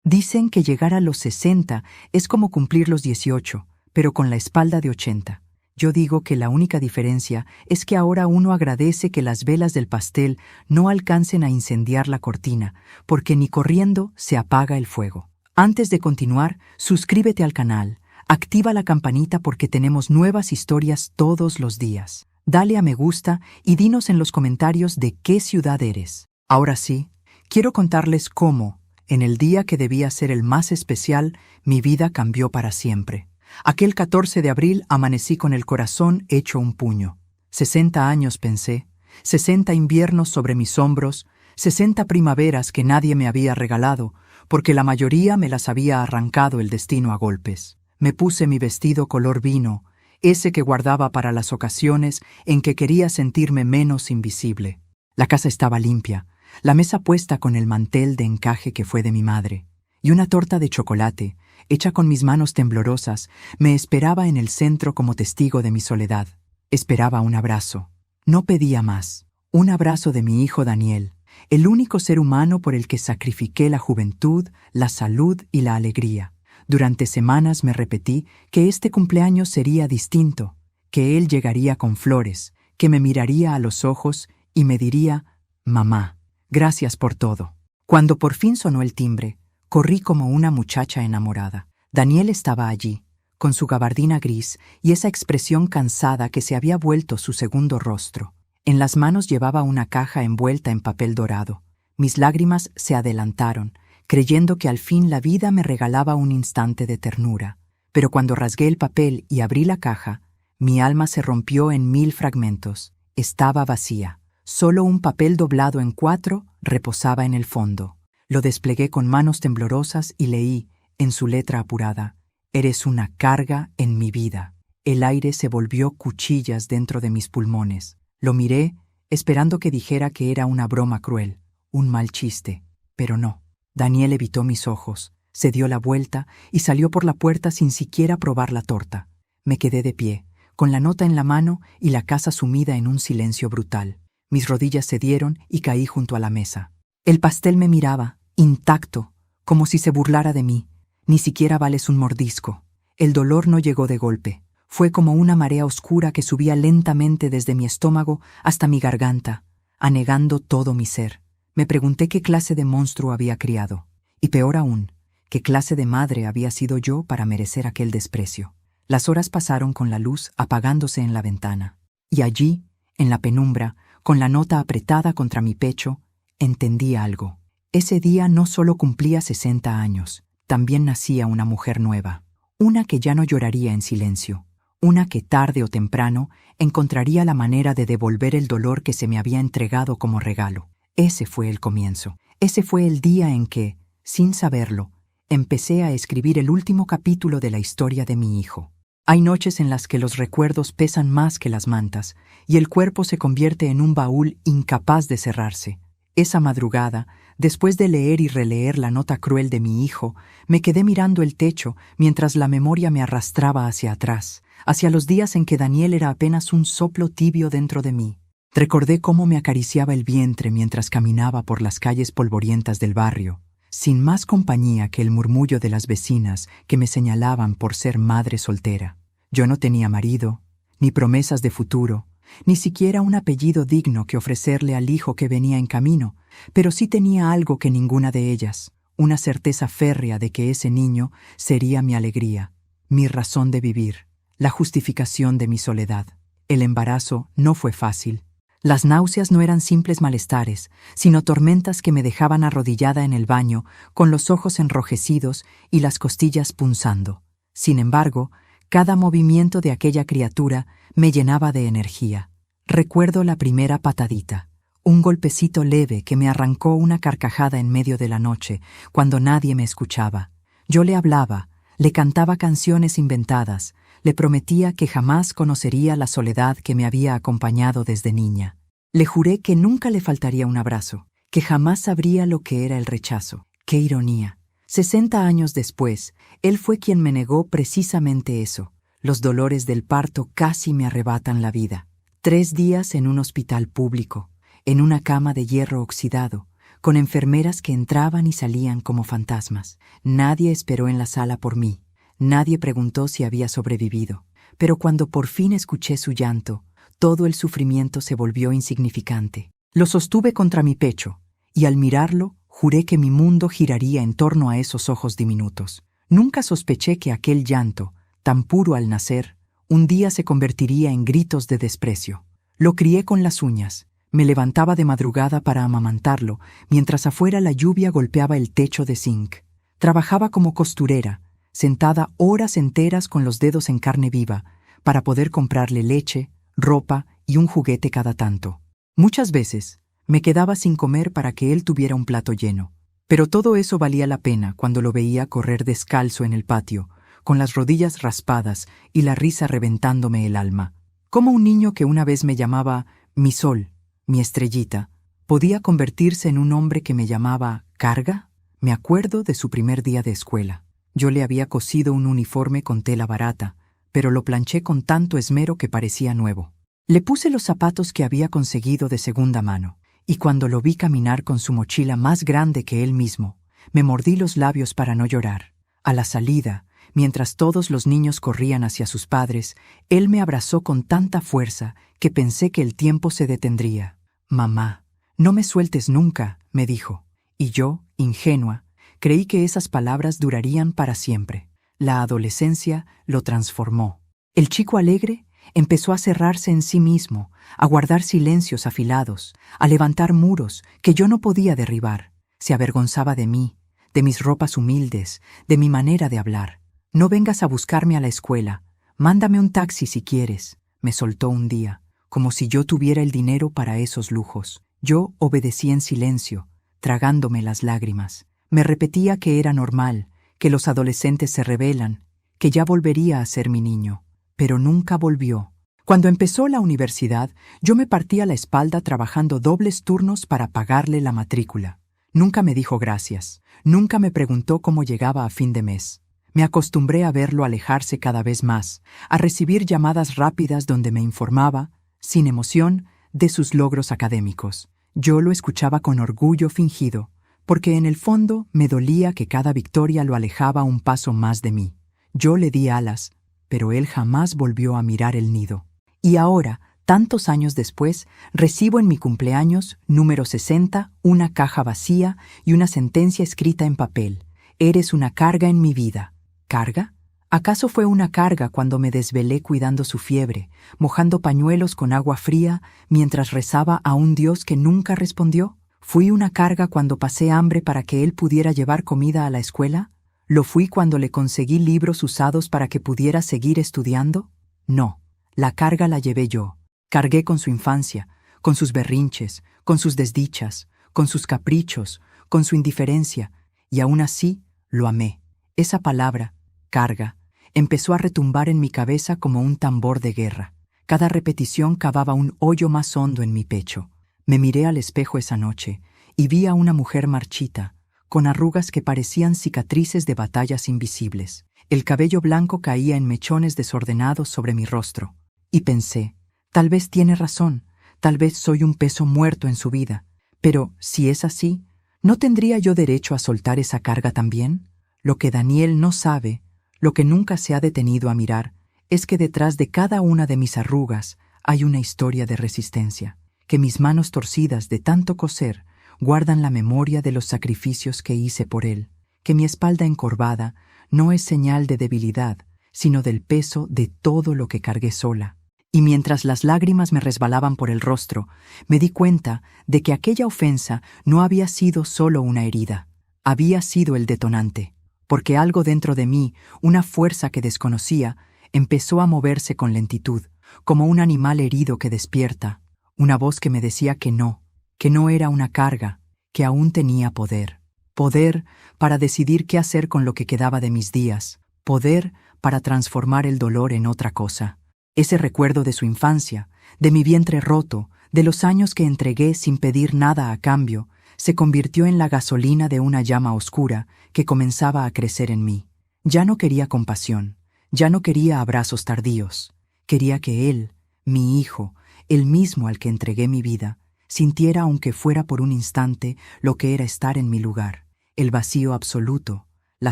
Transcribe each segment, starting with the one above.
Dicen que llegar a los 60 es como cumplir los 18, pero con la espalda de 80. Yo digo que la única diferencia es que ahora uno agradece que las velas del pastel no alcancen a incendiar la cortina, porque ni corriendo se apaga el fuego. Antes de continuar, suscríbete al canal, activa la campanita porque tenemos nuevas historias todos los días. Dale a me gusta y dinos en los comentarios de qué ciudad eres. Ahora sí, quiero contarles cómo, en el día que debía ser el más especial, mi vida cambió para siempre. Aquel 14 de abril amanecí con el corazón hecho un puño. 60 años pensé, 60 inviernos sobre mis hombros, 60 primaveras que nadie me había regalado, porque la mayoría me las había arrancado el destino a golpes. Me puse mi vestido color vino, ese que guardaba para las ocasiones en que quería sentirme menos invisible. La casa estaba limpia, la mesa puesta con el mantel de encaje que fue de mi madre, y una torta de chocolate, hecha con mis manos temblorosas, me esperaba en el centro como testigo de mi soledad. Esperaba un abrazo. No pedía más. Un abrazo de mi hijo Daniel, el único ser humano por el que sacrifiqué la juventud, la salud y la alegría. Durante semanas me repetí que este cumpleaños sería distinto, que él llegaría con flores, que me miraría a los ojos y me diría: «Mamá, gracias por todo». Cuando por fin sonó el timbre, corrí como una muchacha enamorada. Daniel estaba allí, con su gabardina gris y esa expresión cansada que se había vuelto su segundo rostro. En las manos llevaba una caja envuelta en papel dorado. Mis lágrimas se adelantaron, creyendo que al fin la vida me regalaba un instante de ternura. Pero cuando rasgué el papel y abrí la caja, mi alma se rompió en 1000 fragmentos. Estaba vacía. Solo un papel doblado en 4 reposaba en el fondo. Lo desplegué con manos temblorosas y leí, en su letra apurada: «Eres una carga en mi vida». El aire se volvió cuchillas dentro de mis pulmones. Lo miré, esperando que dijera que era una broma cruel, un mal chiste, pero no. Daniel evitó mis ojos, se dio la vuelta y salió por la puerta sin siquiera probar la torta. Me quedé de pie, con la nota en la mano y la casa sumida en un silencio brutal. Mis rodillas cedieron y caí junto a la mesa. El pastel me miraba, intacto, como si se burlara de mí. Ni siquiera vales un mordisco. El dolor no llegó de golpe. Fue como una marea oscura que subía lentamente desde mi estómago hasta mi garganta, anegando todo mi ser. Me pregunté qué clase de monstruo había criado. Y peor aún, qué clase de madre había sido yo para merecer aquel desprecio. Las horas pasaron con la luz apagándose en la ventana. Y allí, en la penumbra, con la nota apretada contra mi pecho, entendí algo. Ese día no solo cumplía 60 años, también nacía una mujer nueva. Una que ya no lloraría en silencio. Una que tarde o temprano encontraría la manera de devolver el dolor que se me había entregado como regalo. Ese fue el comienzo. Ese fue el día en que, sin saberlo, empecé a escribir el último capítulo de la historia de mi hijo. Hay noches en las que los recuerdos pesan más que las mantas y el cuerpo se convierte en un baúl incapaz de cerrarse. Esa madrugada, después de leer y releer la nota cruel de mi hijo, me quedé mirando el techo mientras la memoria me arrastraba hacia atrás, hacia los días en que Daniel era apenas un soplo tibio dentro de mí. Recordé cómo me acariciaba el vientre mientras caminaba por las calles polvorientas del barrio, sin más compañía que el murmullo de las vecinas que me señalaban por ser madre soltera. Yo no tenía marido, ni promesas de futuro, ni siquiera un apellido digno que ofrecerle al hijo que venía en camino, pero sí tenía algo que ninguna de ellas, una certeza férrea de que ese niño sería mi alegría, mi razón de vivir, la justificación de mi soledad. El embarazo no fue fácil. Las náuseas no eran simples malestares, sino tormentas que me dejaban arrodillada en el baño, con los ojos enrojecidos y las costillas punzando. Sin embargo, cada movimiento de aquella criatura me llenaba de energía. Recuerdo la primera patadita, un golpecito leve que me arrancó una carcajada en medio de la noche, cuando nadie me escuchaba. Yo le hablaba, le cantaba canciones inventadas, le prometía que jamás conocería la soledad que me había acompañado desde niña. Le juré que nunca le faltaría un abrazo, que jamás sabría lo que era el rechazo. ¡Qué ironía! 60 años después, él fue quien me negó precisamente eso. Los dolores del parto casi me arrebatan la vida. 3 días en un hospital público, en una cama de hierro oxidado, con enfermeras que entraban y salían como fantasmas. Nadie esperó en la sala por mí. Nadie preguntó si había sobrevivido. Pero cuando por fin escuché su llanto, todo el sufrimiento se volvió insignificante. Lo sostuve contra mi pecho, y al mirarlo, juré que mi mundo giraría en torno a esos ojos diminutos. Nunca sospeché que aquel llanto, tan puro al nacer, un día se convertiría en gritos de desprecio. Lo crié con las uñas. Me levantaba de madrugada para amamantarlo, mientras afuera la lluvia golpeaba el techo de zinc. Trabajaba como costurera, sentada horas enteras con los dedos en carne viva, para poder comprarle leche, ropa y un juguete cada tanto. Muchas veces me quedaba sin comer para que él tuviera un plato lleno. Pero todo eso valía la pena cuando lo veía correr descalzo en el patio, con las rodillas raspadas y la risa reventándome el alma. Como un niño que una vez me llamaba mi sol, mi estrellita, podía convertirse en un hombre que me llamaba carga. Me acuerdo de su primer día de escuela. Yo le había cosido un uniforme con tela barata, pero lo planché con tanto esmero que parecía nuevo. Le puse los zapatos que había conseguido de segunda mano, y cuando lo vi caminar con su mochila más grande que él mismo, me mordí los labios para no llorar. A la salida, mientras todos los niños corrían hacia sus padres, él me abrazó con tanta fuerza que pensé que el tiempo se detendría. «Mamá, no me sueltes nunca», me dijo, y yo, ingenua, creí que esas palabras durarían para siempre. La adolescencia lo transformó. El chico alegre empezó a cerrarse en sí mismo, a guardar silencios afilados, a levantar muros que yo no podía derribar. Se avergonzaba de mí, de mis ropas humildes, de mi manera de hablar. «No vengas a buscarme a la escuela. Mándame un taxi si quieres», me soltó un día, como si yo tuviera el dinero para esos lujos. Yo obedecí en silencio, tragándome las lágrimas. Me repetía que era normal, que los adolescentes se rebelan, que ya volvería a ser mi niño. Pero nunca volvió. Cuando empezó la universidad, yo me partía la espalda trabajando dobles turnos para pagarle la matrícula. Nunca me dijo gracias. Nunca me preguntó cómo llegaba a fin de mes. Me acostumbré a verlo alejarse cada vez más, a recibir llamadas rápidas donde me informaba, sin emoción, de sus logros académicos. Yo lo escuchaba con orgullo fingido, porque en el fondo me dolía que cada victoria lo alejaba un paso más de mí. Yo le di alas, pero él jamás volvió a mirar el nido. Y ahora, tantos años después, recibo en mi cumpleaños, número 60, una caja vacía y una sentencia escrita en papel. «Eres una carga en mi vida». ¿Carga? ¿Acaso fue una carga cuando me desvelé cuidando su fiebre, mojando pañuelos con agua fría mientras rezaba a un Dios que nunca respondió? ¿Fui una carga cuando pasé hambre para que él pudiera llevar comida a la escuela? ¿Lo fui cuando le conseguí libros usados para que pudiera seguir estudiando? No, la carga la llevé yo. Cargué con su infancia, con sus berrinches, con sus desdichas, con sus caprichos, con su indiferencia, y aún así lo amé. Esa palabra, carga, empezó a retumbar en mi cabeza como un tambor de guerra. Cada repetición cavaba un hoyo más hondo en mi pecho. Me miré al espejo esa noche y vi a una mujer marchita, con arrugas que parecían cicatrices de batallas invisibles. El cabello blanco caía en mechones desordenados sobre mi rostro. Y pensé, tal vez tiene razón, tal vez soy un peso muerto en su vida. Pero, si es así, ¿no tendría yo derecho a soltar esa carga también? Lo que Daniel no sabe, lo que nunca se ha detenido a mirar, es que detrás de cada una de mis arrugas hay una historia de resistencia, que mis manos torcidas de tanto coser guardan la memoria de los sacrificios que hice por él, que mi espalda encorvada no es señal de debilidad, sino del peso de todo lo que cargué sola. Y mientras las lágrimas me resbalaban por el rostro, me di cuenta de que aquella ofensa no había sido solo una herida, había sido el detonante, porque algo dentro de mí, una fuerza que desconocía, empezó a moverse con lentitud, como un animal herido que despierta, una voz que me decía que no era una carga, que aún tenía poder. Poder para decidir qué hacer con lo que quedaba de mis días, poder para transformar el dolor en otra cosa. Ese recuerdo de su infancia, de mi vientre roto, de los años que entregué sin pedir nada a cambio, se convirtió en la gasolina de una llama oscura que comenzaba a crecer en mí. Ya no quería compasión, ya no quería abrazos tardíos. Quería que él, mi hijo, el mismo al que entregué mi vida, sintiera aunque fuera por un instante lo que era estar en mi lugar, el vacío absoluto, la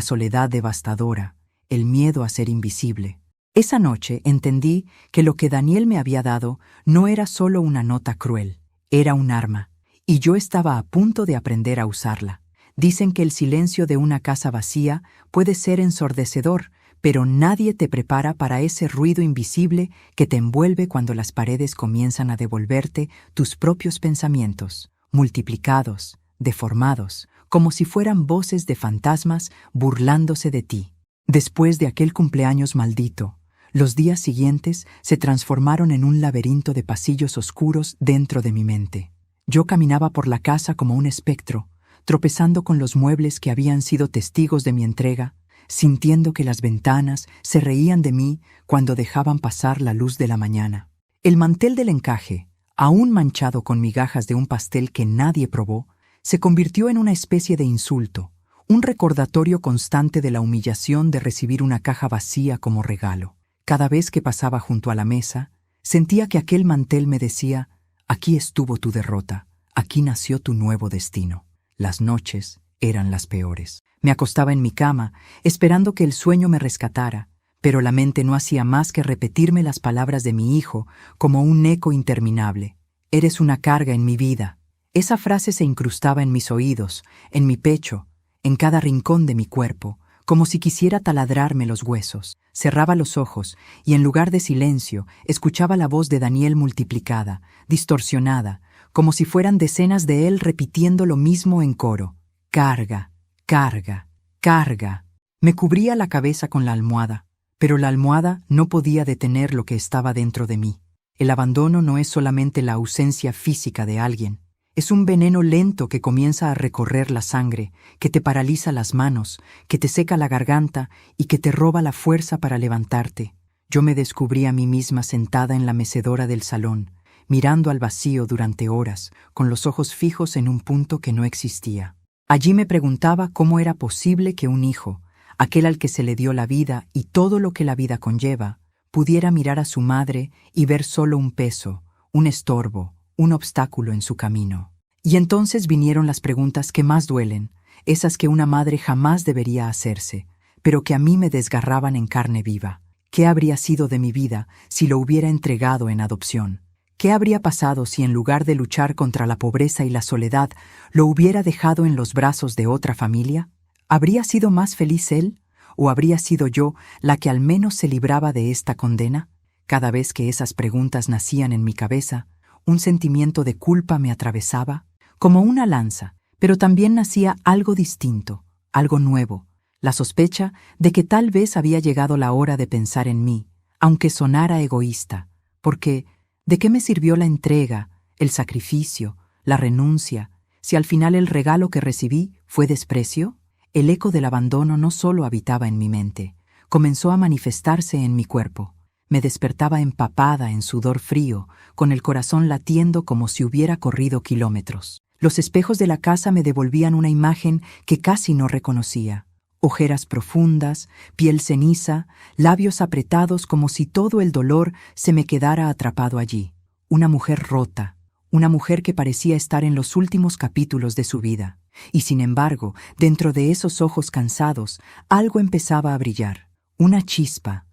soledad devastadora, el miedo a ser invisible. Esa noche entendí que lo que Daniel me había dado no era solo una nota cruel, era un arma, y yo estaba a punto de aprender a usarla. Dicen que el silencio de una casa vacía puede ser ensordecedor, pero nadie te prepara para ese ruido invisible que te envuelve cuando las paredes comienzan a devolverte tus propios pensamientos, multiplicados, deformados, como si fueran voces de fantasmas burlándose de ti. Después de aquel cumpleaños maldito, los días siguientes se transformaron en un laberinto de pasillos oscuros dentro de mi mente. Yo caminaba por la casa como un espectro, tropezando con los muebles que habían sido testigos de mi entrega, sintiendo que las ventanas se reían de mí cuando dejaban pasar la luz de la mañana. El mantel del encaje, aún manchado con migajas de un pastel que nadie probó, se convirtió en una especie de insulto, un recordatorio constante de la humillación de recibir una caja vacía como regalo. Cada vez que pasaba junto a la mesa, sentía que aquel mantel me decía: aquí estuvo tu derrota, aquí nació tu nuevo destino. Las noches eran las peores. Me acostaba en mi cama, esperando que el sueño me rescatara, pero la mente no hacía más que repetirme las palabras de mi hijo como un eco interminable. Eres una carga en mi vida. Esa frase se incrustaba en mis oídos, en mi pecho, en cada rincón de mi cuerpo, como si quisiera taladrarme los huesos. Cerraba los ojos y en lugar de silencio escuchaba la voz de Daniel multiplicada, distorsionada, como si fueran decenas de él repitiendo lo mismo en coro. Carga, carga, carga. Me cubría la cabeza con la almohada, pero la almohada no podía detener lo que estaba dentro de mí. El abandono no es solamente la ausencia física de alguien, es un veneno lento que comienza a recorrer la sangre, que te paraliza las manos, que te seca la garganta y que te roba la fuerza para levantarte. Yo me descubrí a mí misma sentada en la mecedora del salón, mirando al vacío durante horas, con los ojos fijos en un punto que no existía. Allí me preguntaba cómo era posible que un hijo, aquel al que se le dio la vida y todo lo que la vida conlleva, pudiera mirar a su madre y ver solo un peso, un estorbo, un obstáculo en su camino. Y entonces vinieron las preguntas que más duelen, esas que una madre jamás debería hacerse, pero que a mí me desgarraban en carne viva. ¿Qué habría sido de mi vida si lo hubiera entregado en adopción? ¿Qué habría pasado si en lugar de luchar contra la pobreza y la soledad, lo hubiera dejado en los brazos de otra familia? ¿Habría sido más feliz él? ¿O habría sido yo la que al menos se libraba de esta condena? Cada vez que esas preguntas nacían en mi cabeza, un sentimiento de culpa me atravesaba, como una lanza, pero también nacía algo distinto, algo nuevo, la sospecha de que tal vez había llegado la hora de pensar en mí, aunque sonara egoísta, porque ¿de qué me sirvió la entrega, el sacrificio, la renuncia, si al final el regalo que recibí fue desprecio? El eco del abandono no solo habitaba en mi mente, comenzó a manifestarse en mi cuerpo. Me despertaba empapada en sudor frío, con el corazón latiendo como si hubiera corrido kilómetros. Los espejos de la casa me devolvían una imagen que casi no reconocía. Ojeras profundas, piel ceniza, labios apretados como si todo el dolor se me quedara atrapado allí. Una mujer rota, una mujer que parecía estar en los últimos capítulos de su vida. Y sin embargo, dentro de esos ojos cansados, algo empezaba a brillar. Una chispa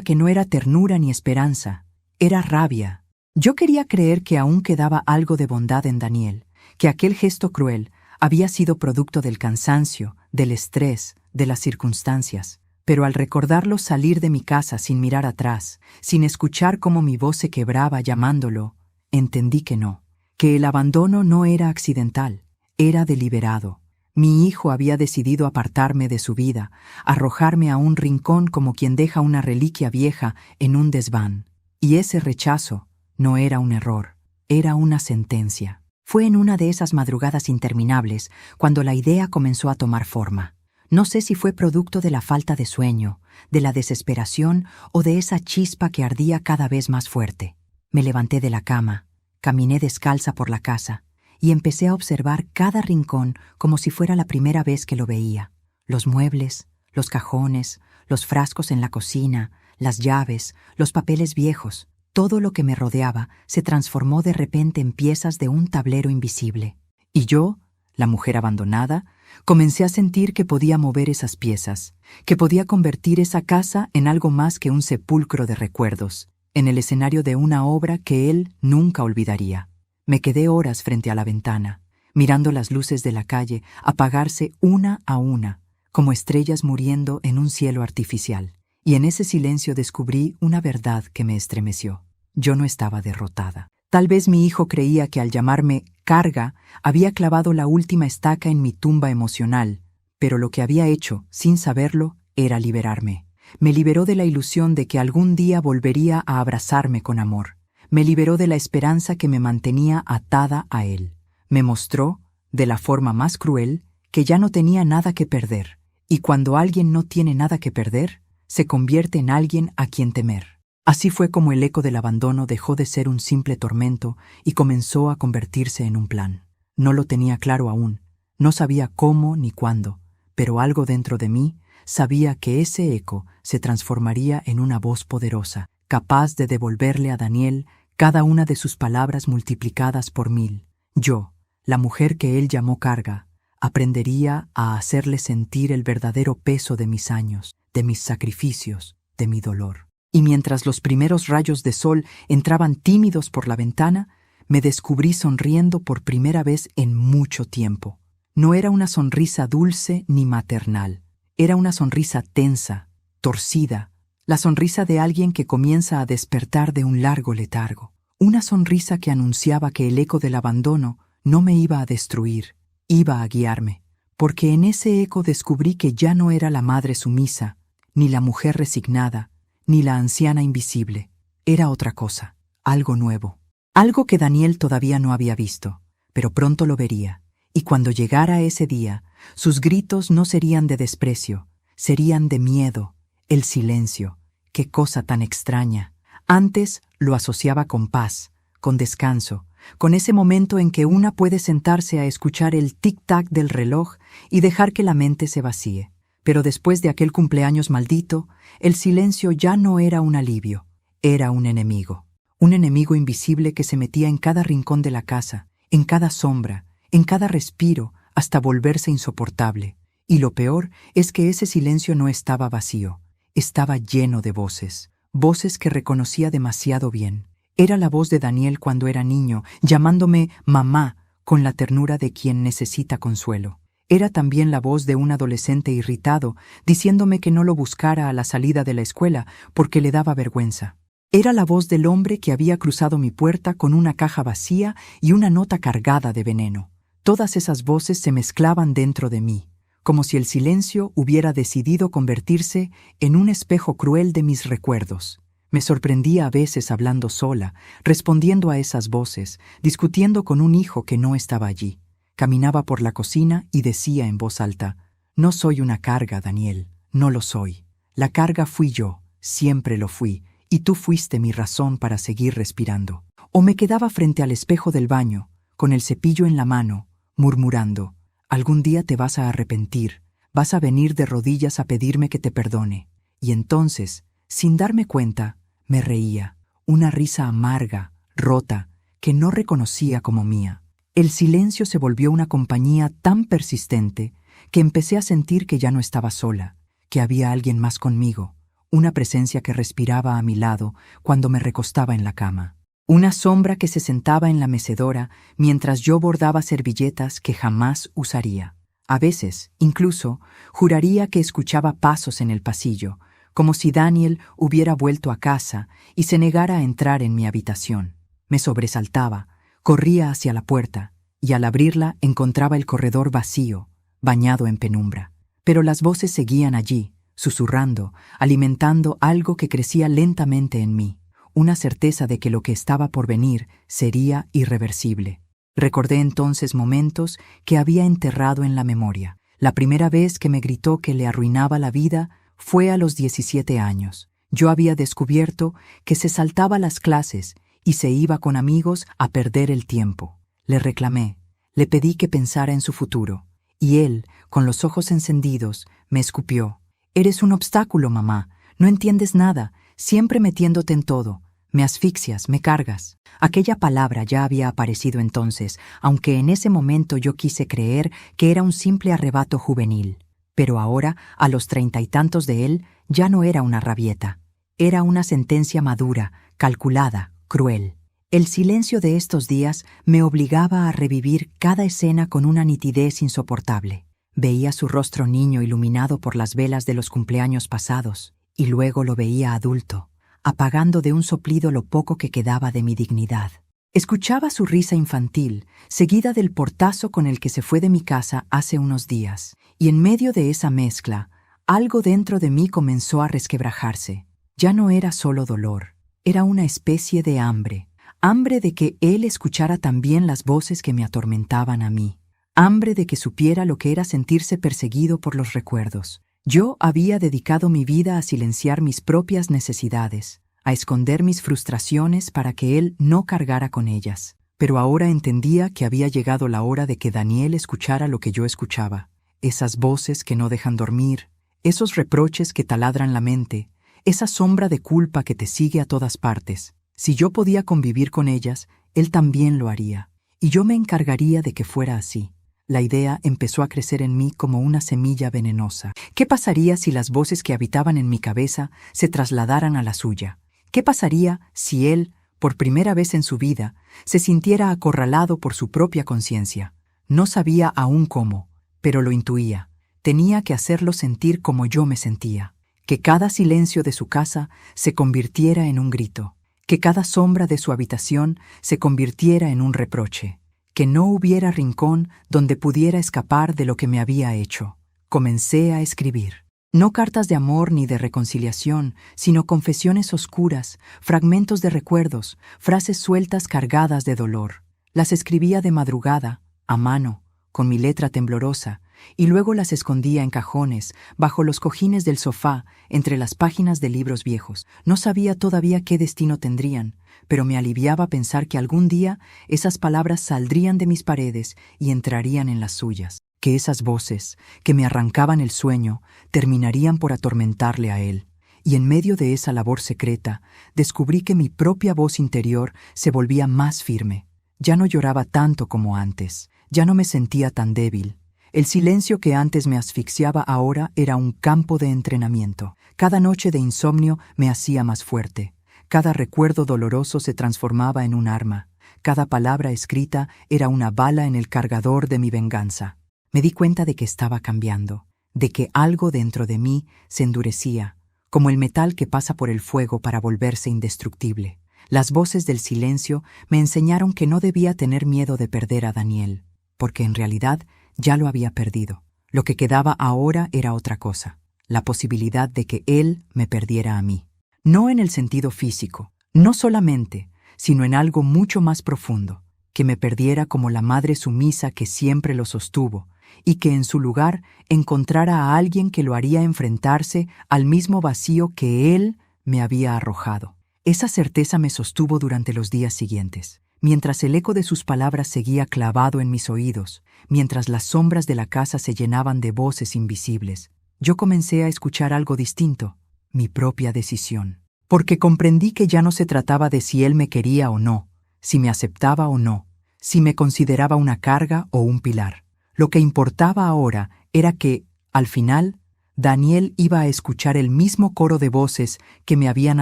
que no era ternura ni esperanza, era rabia. Yo quería creer que aún quedaba algo de bondad en Daniel, que aquel gesto cruel había sido producto del cansancio, del estrés, de las circunstancias. Pero al recordarlo salir de mi casa sin mirar atrás, sin escuchar cómo mi voz se quebraba llamándolo, entendí que no, que el abandono no era accidental, era deliberado. Mi hijo había decidido apartarme de su vida, arrojarme a un rincón como quien deja una reliquia vieja en un desván. Y ese rechazo no era un error, era una sentencia. Fue en una de esas madrugadas interminables cuando la idea comenzó a tomar forma. No sé si fue producto de la falta de sueño, de la desesperación o de esa chispa que ardía cada vez más fuerte. Me levanté de la cama, caminé descalza por la casa, y empecé a observar cada rincón como si fuera la primera vez que lo veía. Los muebles, los cajones, los frascos en la cocina, las llaves, los papeles viejos. Todo lo que me rodeaba se transformó de repente en piezas de un tablero invisible. Y yo, la mujer abandonada, comencé a sentir que podía mover esas piezas, que podía convertir esa casa en algo más que un sepulcro de recuerdos, en el escenario de una obra que él nunca olvidaría. Me quedé horas frente a la ventana, mirando las luces de la calle apagarse una a una, como estrellas muriendo en un cielo artificial. Y en ese silencio descubrí una verdad que me estremeció. Yo no estaba derrotada. Tal vez mi hijo creía que al llamarme carga había clavado la última estaca en mi tumba emocional, pero lo que había hecho, sin saberlo, era liberarme. Me liberó de la ilusión de que algún día volvería a abrazarme con amor. Me liberó de la esperanza que me mantenía atada a él. Me mostró, de la forma más cruel, que ya no tenía nada que perder. Y cuando alguien no tiene nada que perder, se convierte en alguien a quien temer. Así fue como el eco del abandono dejó de ser un simple tormento y comenzó a convertirse en un plan. No lo tenía claro aún, no sabía cómo ni cuándo, pero algo dentro de mí sabía que ese eco se transformaría en una voz poderosa, capaz de devolverle a Daniel cada una de sus palabras multiplicadas por 1000. Yo, la mujer que él llamó carga, aprendería a hacerle sentir el verdadero peso de mis años, de mis sacrificios, de mi dolor. Y mientras los primeros rayos de sol entraban tímidos por la ventana, me descubrí sonriendo por primera vez en mucho tiempo. No era una sonrisa dulce ni maternal, era una sonrisa tensa, torcida, la sonrisa de alguien que comienza a despertar de un largo letargo. Una sonrisa que anunciaba que el eco del abandono no me iba a destruir, iba a guiarme, porque en ese eco descubrí que ya no era la madre sumisa, ni la mujer resignada, ni la anciana invisible. Era otra cosa, algo nuevo, algo que Daniel todavía no había visto, pero pronto lo vería, y cuando llegara ese día, sus gritos no serían de desprecio, serían de miedo, el silencio, qué cosa tan extraña. Antes lo asociaba con paz, con descanso, con ese momento en que una puede sentarse a escuchar el tic-tac del reloj y dejar que la mente se vacíe. Pero después de aquel cumpleaños maldito, el silencio ya no era un alivio, era un enemigo invisible que se metía en cada rincón de la casa, en cada sombra, en cada respiro, hasta volverse insoportable. Y lo peor es que ese silencio no estaba vacío, estaba lleno de voces, voces que reconocía demasiado bien. Era la voz de Daniel cuando era niño, llamándome mamá con la ternura de quien necesita consuelo. Era también la voz de un adolescente irritado, diciéndome que no lo buscara a la salida de la escuela porque le daba vergüenza. Era la voz del hombre que había cruzado mi puerta con una caja vacía y una nota cargada de veneno. Todas esas voces se mezclaban dentro de mí, como si el silencio hubiera decidido convertirse en un espejo cruel de mis recuerdos. Me sorprendía a veces hablando sola, respondiendo a esas voces, discutiendo con un hijo que no estaba allí. Caminaba por la cocina y decía en voz alta: «No soy una carga, Daniel, no lo soy. La carga fui yo, siempre lo fui, y tú fuiste mi razón para seguir respirando». O me quedaba frente al espejo del baño, con el cepillo en la mano, murmurando: «Algún día te vas a arrepentir, vas a venir de rodillas a pedirme que te perdone». Y entonces, sin darme cuenta, me reía, una risa amarga, rota, que no reconocía como mía. El silencio se volvió una compañía tan persistente que empecé a sentir que ya no estaba sola, que había alguien más conmigo, una presencia que respiraba a mi lado cuando me recostaba en la cama, una sombra que se sentaba en la mecedora mientras yo bordaba servilletas que jamás usaría. A veces, incluso, juraría que escuchaba pasos en el pasillo, como si Daniel hubiera vuelto a casa y se negara a entrar en mi habitación. Me sobresaltaba, corría hacia la puerta, y al abrirla encontraba el corredor vacío, bañado en penumbra. Pero las voces seguían allí, susurrando, alimentando algo que crecía lentamente en mí, una certeza de que lo que estaba por venir sería irreversible. Recordé entonces momentos que había enterrado en la memoria. La primera vez que me gritó que le arruinaba la vida fue a los 17 años. Yo había descubierto que se saltaba las clases y se iba con amigos a perder el tiempo. Le reclamé, le pedí que pensara en su futuro, y él, con los ojos encendidos, me escupió. «Eres un obstáculo, mamá, no entiendes nada, siempre metiéndote en todo». Me asfixias, me cargas. Aquella palabra ya había aparecido entonces, aunque en ese momento yo quise creer que era un simple arrebato juvenil. Pero ahora, a los 30 y tantos de él, ya no era una rabieta. Era una sentencia madura, calculada, cruel. El silencio de estos días me obligaba a revivir cada escena con una nitidez insoportable. Veía su rostro niño iluminado por las velas de los cumpleaños pasados, y luego lo veía adulto, apagando de un soplido lo poco que quedaba de mi dignidad. Escuchaba su risa infantil, seguida del portazo con el que se fue de mi casa hace unos días, y en medio de esa mezcla, algo dentro de mí comenzó a resquebrajarse. Ya no era solo dolor, era una especie de hambre. Hambre de que él escuchara también las voces que me atormentaban a mí. Hambre de que supiera lo que era sentirse perseguido por los recuerdos. Yo había dedicado mi vida a silenciar mis propias necesidades, a esconder mis frustraciones para que él no cargara con ellas. Pero ahora entendía que había llegado la hora de que Daniel escuchara lo que yo escuchaba. Esas voces que no dejan dormir, esos reproches que taladran la mente, esa sombra de culpa que te sigue a todas partes. Si yo podía convivir con ellas, él también lo haría, y yo me encargaría de que fuera así. La idea empezó a crecer en mí como una semilla venenosa. ¿Qué pasaría si las voces que habitaban en mi cabeza se trasladaran a la suya? ¿Qué pasaría si él, por primera vez en su vida, se sintiera acorralado por su propia conciencia? No sabía aún cómo, pero lo intuía. Tenía que hacerlo sentir como yo me sentía. Que cada silencio de su casa se convirtiera en un grito. Que cada sombra de su habitación se convirtiera en un reproche, que no hubiera rincón donde pudiera escapar de lo que me había hecho. Comencé a escribir. No cartas de amor ni de reconciliación, sino confesiones oscuras, fragmentos de recuerdos, frases sueltas cargadas de dolor. Las escribía de madrugada, a mano, con mi letra temblorosa, y luego las escondía en cajones, bajo los cojines del sofá, entre las páginas de libros viejos. No sabía todavía qué destino tendrían, pero me aliviaba pensar que algún día esas palabras saldrían de mis paredes y entrarían en las suyas, que esas voces, que me arrancaban el sueño, terminarían por atormentarle a él. Y en medio de esa labor secreta, descubrí que mi propia voz interior se volvía más firme. Ya no lloraba tanto como antes, ya no me sentía tan débil. El silencio que antes me asfixiaba ahora era un campo de entrenamiento. Cada noche de insomnio me hacía más fuerte. Cada recuerdo doloroso se transformaba en un arma. Cada palabra escrita era una bala en el cargador de mi venganza. Me di cuenta de que estaba cambiando, de que algo dentro de mí se endurecía, como el metal que pasa por el fuego para volverse indestructible. Las voces del silencio me enseñaron que no debía tener miedo de perder a Daniel, porque en realidad ya lo había perdido. Lo que quedaba ahora era otra cosa, la posibilidad de que él me perdiera a mí. No en el sentido físico, no solamente, sino en algo mucho más profundo, que me perdiera como la madre sumisa que siempre lo sostuvo, y que en su lugar encontrara a alguien que lo haría enfrentarse al mismo vacío que él me había arrojado. Esa certeza me sostuvo durante los días siguientes. Mientras el eco de sus palabras seguía clavado en mis oídos, mientras las sombras de la casa se llenaban de voces invisibles, yo comencé a escuchar algo distinto, mi propia decisión. Porque comprendí que ya no se trataba de si él me quería o no, si me aceptaba o no, si me consideraba una carga o un pilar. Lo que importaba ahora era que, al final, Daniel iba a escuchar el mismo coro de voces que me habían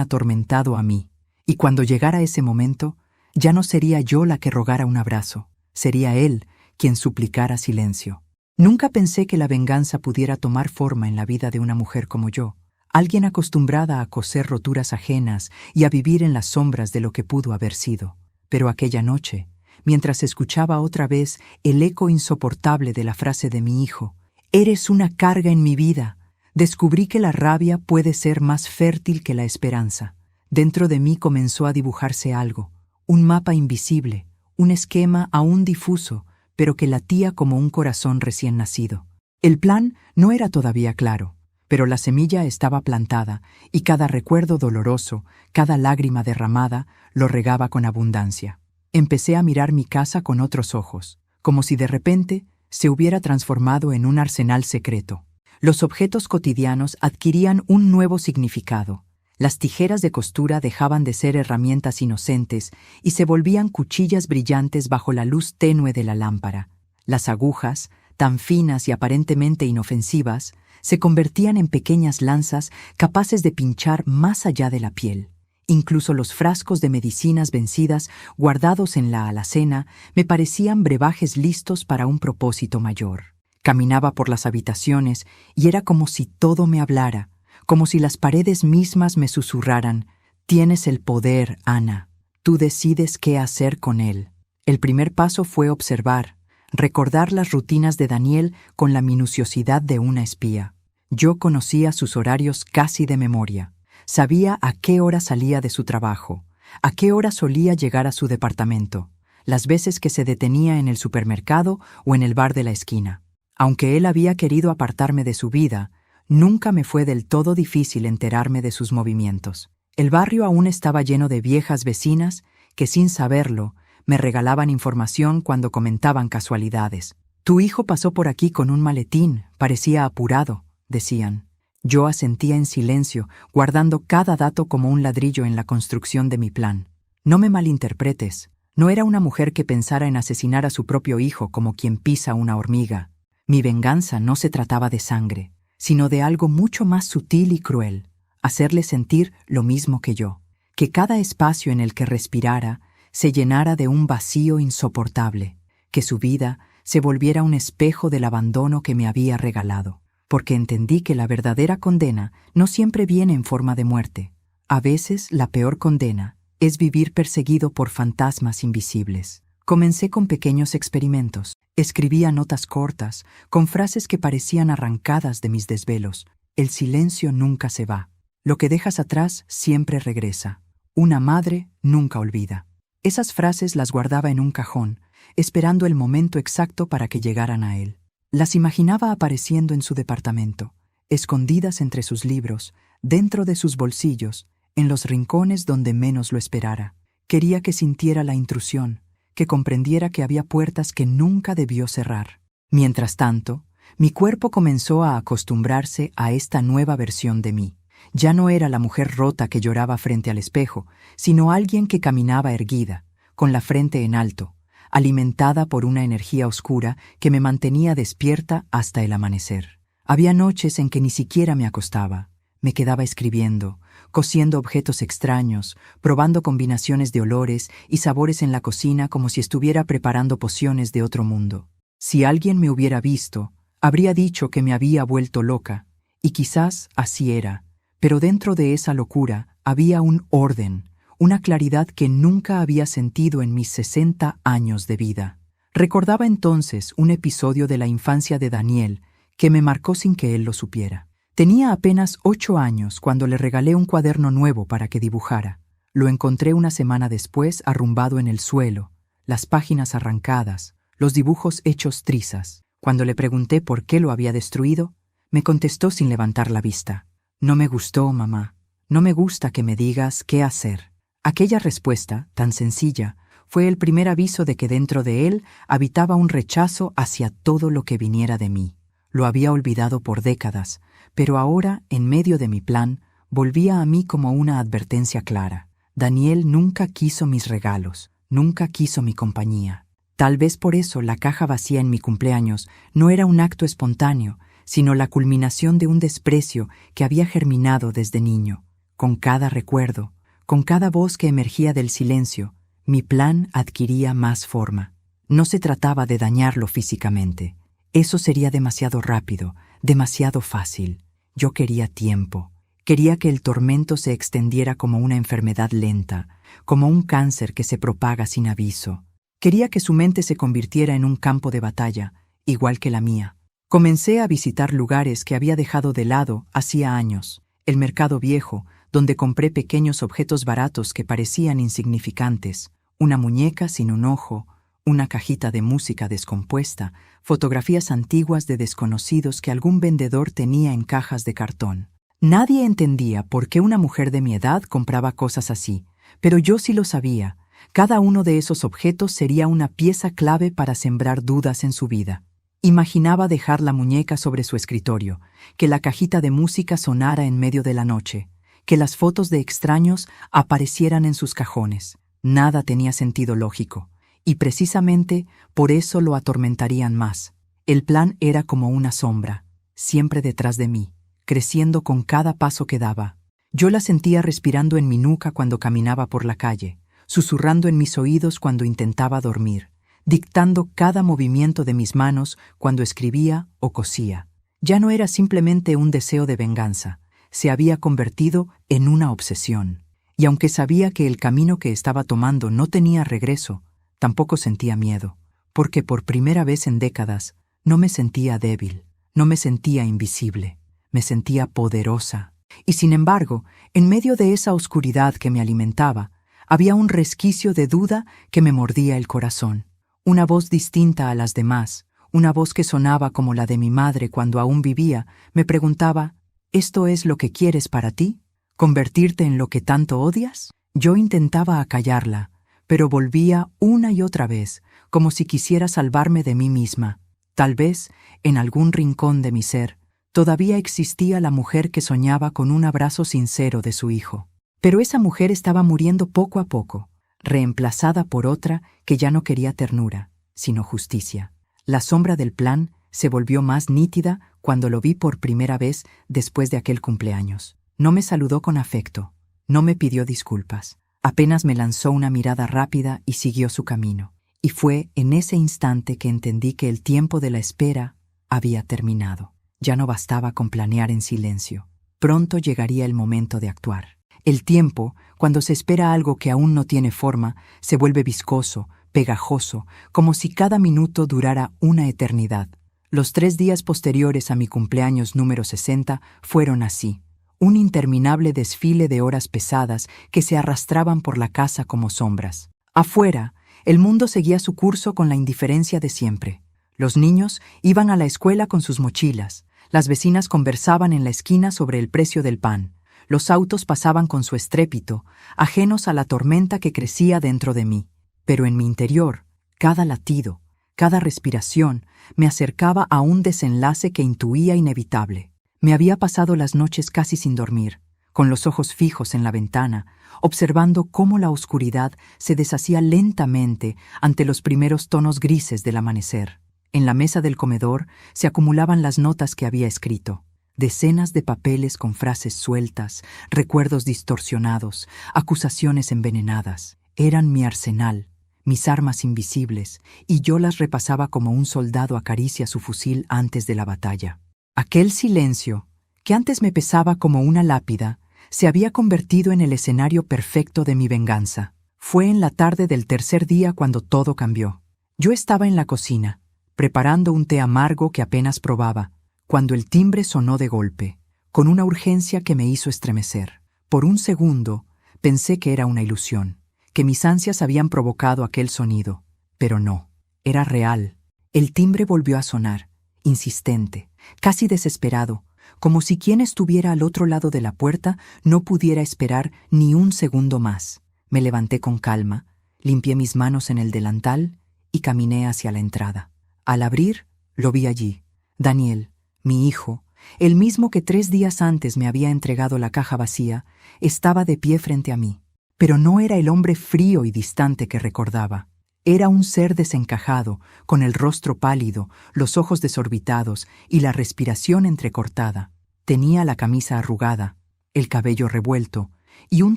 atormentado a mí, y cuando llegara ese momento, ya no sería yo la que rogara un abrazo, sería él quien suplicara silencio. Nunca pensé que la venganza pudiera tomar forma en la vida de una mujer como yo, alguien acostumbrada a coser roturas ajenas y a vivir en las sombras de lo que pudo haber sido. Pero aquella noche, mientras escuchaba otra vez el eco insoportable de la frase de mi hijo, «Eres una carga en mi vida», descubrí que la rabia puede ser más fértil que la esperanza. Dentro de mí comenzó a dibujarse algo, un mapa invisible, un esquema aún difuso, pero que latía como un corazón recién nacido. El plan no era todavía claro, pero la semilla estaba plantada y cada recuerdo doloroso, cada lágrima derramada, lo regaba con abundancia. Empecé a mirar mi casa con otros ojos, como si de repente se hubiera transformado en un arsenal secreto. Los objetos cotidianos adquirían un nuevo significado. Las tijeras de costura dejaban de ser herramientas inocentes y se volvían cuchillas brillantes bajo la luz tenue de la lámpara. Las agujas, tan finas y aparentemente inofensivas, se convertían en pequeñas lanzas capaces de pinchar más allá de la piel. Incluso los frascos de medicinas vencidas guardados en la alacena me parecían brebajes listos para un propósito mayor. Caminaba por las habitaciones y era como si todo me hablara, como si las paredes mismas me susurraran: «Tienes el poder, Ana. Tú decides qué hacer con él». El primer paso fue observar, recordar las rutinas de Daniel con la minuciosidad de una espía. Yo conocía sus horarios casi de memoria. Sabía a qué hora salía de su trabajo, a qué hora solía llegar a su departamento, las veces que se detenía en el supermercado o en el bar de la esquina. Aunque él había querido apartarme de su vida, nunca me fue del todo difícil enterarme de sus movimientos. El barrio aún estaba lleno de viejas vecinas que, sin saberlo, me regalaban información cuando comentaban casualidades. «Tu hijo pasó por aquí con un maletín, parecía apurado», decían. Yo asentía en silencio, guardando cada dato como un ladrillo en la construcción de mi plan. No me malinterpretes, no era una mujer que pensara en asesinar a su propio hijo como quien pisa una hormiga. Mi venganza no se trataba de sangre, sino de algo mucho más sutil y cruel: hacerle sentir lo mismo que yo, que cada espacio en el que respirara se llenara de un vacío insoportable, que su vida se volviera un espejo del abandono que me había regalado. Porque entendí que la verdadera condena no siempre viene en forma de muerte. A veces la peor condena es vivir perseguido por fantasmas invisibles. Comencé con pequeños experimentos. Escribía notas cortas, con frases que parecían arrancadas de mis desvelos. El silencio nunca se va. Lo que dejas atrás siempre regresa. Una madre nunca olvida. Esas frases las guardaba en un cajón, esperando el momento exacto para que llegaran a él. Las imaginaba apareciendo en su departamento, escondidas entre sus libros, dentro de sus bolsillos, en los rincones donde menos lo esperara. Quería que sintiera la intrusión, que comprendiera que había puertas que nunca debió cerrar. Mientras tanto, mi cuerpo comenzó a acostumbrarse a esta nueva versión de mí. Ya no era la mujer rota que lloraba frente al espejo, sino alguien que caminaba erguida, con la frente en alto, alimentada por una energía oscura que me mantenía despierta hasta el amanecer. Había noches en que ni siquiera me acostaba. Me quedaba escribiendo, cosiendo objetos extraños, probando combinaciones de olores y sabores en la cocina como si estuviera preparando pociones de otro mundo. Si alguien me hubiera visto, habría dicho que me había vuelto loca, y quizás así era, pero dentro de esa locura había un orden, una claridad que nunca había sentido en mis 60 años de vida. Recordaba entonces un episodio de la infancia de Daniel que me marcó sin que él lo supiera. Tenía apenas 8 años cuando le regalé un cuaderno nuevo para que dibujara. Lo encontré una semana después arrumbado en el suelo, las páginas arrancadas, los dibujos hechos trizas. Cuando le pregunté por qué lo había destruido, me contestó sin levantar la vista: «No me gustó, mamá. No me gusta que me digas qué hacer». Aquella respuesta, tan sencilla, fue el primer aviso de que dentro de él habitaba un rechazo hacia todo lo que viniera de mí. Lo había olvidado por décadas, pero ahora, en medio de mi plan, volvía a mí como una advertencia clara. Daniel nunca quiso mis regalos, nunca quiso mi compañía. Tal vez por eso la caja vacía en mi cumpleaños no era un acto espontáneo, sino la culminación de un desprecio que había germinado desde niño. Con cada recuerdo, con cada voz que emergía del silencio, mi plan adquiría más forma. No se trataba de dañarlo físicamente. Eso sería demasiado rápido, demasiado fácil. Yo quería tiempo. Quería que el tormento se extendiera como una enfermedad lenta, como un cáncer que se propaga sin aviso. Quería que su mente se convirtiera en un campo de batalla, igual que la mía. Comencé a visitar lugares que había dejado de lado hacía años. El mercado viejo, donde compré pequeños objetos baratos que parecían insignificantes, una muñeca sin un ojo, una cajita de música descompuesta, fotografías antiguas de desconocidos que algún vendedor tenía en cajas de cartón. Nadie entendía por qué una mujer de mi edad compraba cosas así, pero yo sí lo sabía. Cada uno de esos objetos sería una pieza clave para sembrar dudas en su vida. Imaginaba dejar la muñeca sobre su escritorio, que la cajita de música sonara en medio de la noche, que las fotos de extraños aparecieran en sus cajones. Nada tenía sentido lógico, y precisamente por eso lo atormentarían más. El plan era como una sombra, siempre detrás de mí, creciendo con cada paso que daba. Yo la sentía respirando en mi nuca cuando caminaba por la calle, susurrando en mis oídos cuando intentaba dormir, dictando cada movimiento de mis manos cuando escribía o cosía. Ya no era simplemente un deseo de venganza, se había convertido en una obsesión. Y aunque sabía que el camino que estaba tomando no tenía regreso, tampoco sentía miedo, porque por primera vez en décadas no me sentía débil, no me sentía invisible, me sentía poderosa. Y sin embargo, en medio de esa oscuridad que me alimentaba, había un resquicio de duda que me mordía el corazón. Una voz distinta a las demás, una voz que sonaba como la de mi madre cuando aún vivía, me preguntaba, ¿esto es lo que quieres para ti? ¿Convertirte en lo que tanto odias? Yo intentaba acallarla, pero volvía una y otra vez, como si quisiera salvarme de mí misma. Tal vez, en algún rincón de mi ser, todavía existía la mujer que soñaba con un abrazo sincero de su hijo. Pero esa mujer estaba muriendo poco a poco, reemplazada por otra que ya no quería ternura, sino justicia. La sombra del plan se volvió más nítida cuando lo vi por primera vez después de aquel cumpleaños. No me saludó con afecto, no me pidió disculpas. Apenas me lanzó una mirada rápida y siguió su camino. Y fue en ese instante que entendí que el tiempo de la espera había terminado. Ya no bastaba con planear en silencio. Pronto llegaría el momento de actuar. El tiempo, cuando se espera algo que aún no tiene forma, se vuelve viscoso, pegajoso, como si cada minuto durara una eternidad. Los 3 días posteriores a mi cumpleaños número 60 fueron así. Un interminable desfile de horas pesadas que se arrastraban por la casa como sombras. Afuera, el mundo seguía su curso con la indiferencia de siempre. Los niños iban a la escuela con sus mochilas, las vecinas conversaban en la esquina sobre el precio del pan, los autos pasaban con su estrépito, ajenos a la tormenta que crecía dentro de mí. Pero en mi interior, cada latido, cada respiración, me acercaba a un desenlace que intuía inevitable. Me había pasado las noches casi sin dormir, con los ojos fijos en la ventana, observando cómo la oscuridad se deshacía lentamente ante los primeros tonos grises del amanecer. En la mesa del comedor se acumulaban las notas que había escrito. Decenas de papeles con frases sueltas, recuerdos distorsionados, acusaciones envenenadas. Eran mi arsenal, mis armas invisibles, y yo las repasaba como un soldado acaricia su fusil antes de la batalla. Aquel silencio, que antes me pesaba como una lápida, se había convertido en el escenario perfecto de mi venganza. Fue en la tarde del tercer día cuando todo cambió. Yo estaba en la cocina, preparando un té amargo que apenas probaba, cuando el timbre sonó de golpe, con una urgencia que me hizo estremecer. Por un segundo, pensé que era una ilusión, que mis ansias habían provocado aquel sonido, pero no, era real. El timbre volvió a sonar, insistente, casi desesperado, como si quien estuviera al otro lado de la puerta no pudiera esperar ni un segundo más. Me levanté con calma, limpié mis manos en el delantal y caminé hacia la entrada. Al abrir, lo vi allí, Daniel, mi hijo, el mismo que 3 días antes me había entregado la caja vacía, estaba de pie frente a mí. Pero no era el hombre frío y distante que recordaba. Era un ser desencajado, con el rostro pálido, los ojos desorbitados y la respiración entrecortada. Tenía la camisa arrugada, el cabello revuelto, y un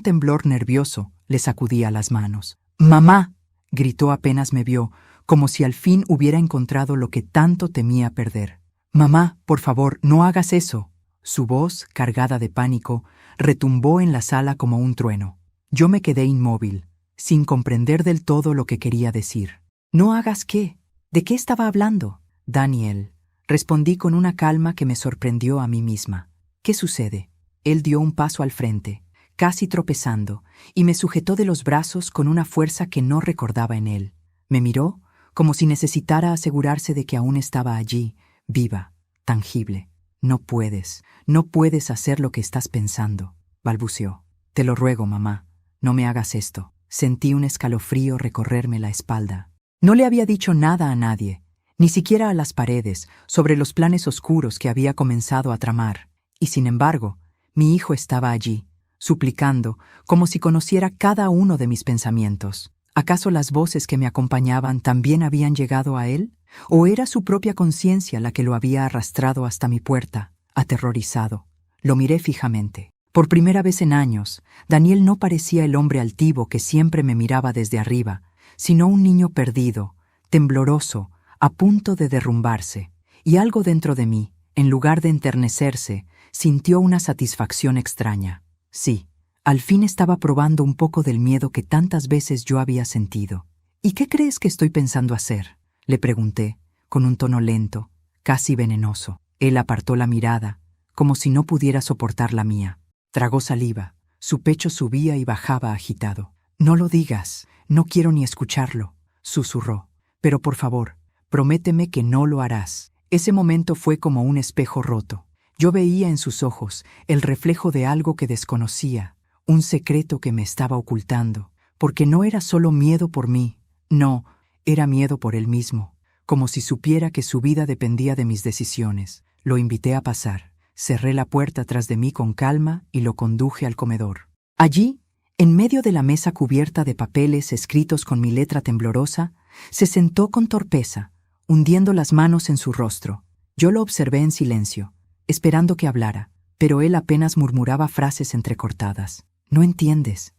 temblor nervioso le sacudía las manos. «¡Mamá!», gritó apenas me vio, como si al fin hubiera encontrado lo que tanto temía perder. «Mamá, por favor, no hagas eso». Su voz, cargada de pánico, retumbó en la sala como un trueno. Yo me quedé inmóvil, sin comprender del todo lo que quería decir. «¿No hagas qué? ¿De qué estaba hablando?» «Daniel», respondí con una calma que me sorprendió a mí misma. «¿Qué sucede?» Él dio un paso al frente, casi tropezando, y me sujetó de los brazos con una fuerza que no recordaba en él. Me miró como si necesitara asegurarse de que aún estaba allí, viva, tangible. «No puedes hacer lo que estás pensando», balbuceó. «Te lo ruego, mamá, no me hagas esto». Sentí un escalofrío recorrerme la espalda. No le había dicho nada a nadie, ni siquiera a las paredes, sobre los planes oscuros que había comenzado a tramar. Y sin embargo, mi hijo estaba allí, suplicando, como si conociera cada uno de mis pensamientos. ¿Acaso las voces que me acompañaban también habían llegado a él? ¿O era su propia conciencia la que lo había arrastrado hasta mi puerta, aterrorizado? Lo miré fijamente. Por primera vez en años, Daniel no parecía el hombre altivo que siempre me miraba desde arriba, sino un niño perdido, tembloroso, a punto de derrumbarse. Y algo dentro de mí, en lugar de enternecerse, sintió una satisfacción extraña. Sí, al fin estaba probando un poco del miedo que tantas veces yo había sentido. ¿Y qué crees que estoy pensando hacer?, le pregunté, con un tono lento, casi venenoso. Él apartó la mirada, como si no pudiera soportar la mía. Tragó saliva, su pecho subía y bajaba agitado. «No lo digas, no quiero ni escucharlo», susurró. «Pero por favor, prométeme que no lo harás». Ese momento fue como un espejo roto. Yo veía en sus ojos el reflejo de algo que desconocía, un secreto que me estaba ocultando, porque no era solo miedo por mí, no, era miedo por él mismo, como si supiera que su vida dependía de mis decisiones. Lo invité a pasar, cerré la puerta tras de mí con calma y lo conduje al comedor. Allí, en medio de la mesa cubierta de papeles escritos con mi letra temblorosa, se sentó con torpeza, hundiendo las manos en su rostro. Yo lo observé en silencio, esperando que hablara, pero él apenas murmuraba frases entrecortadas. No entiendes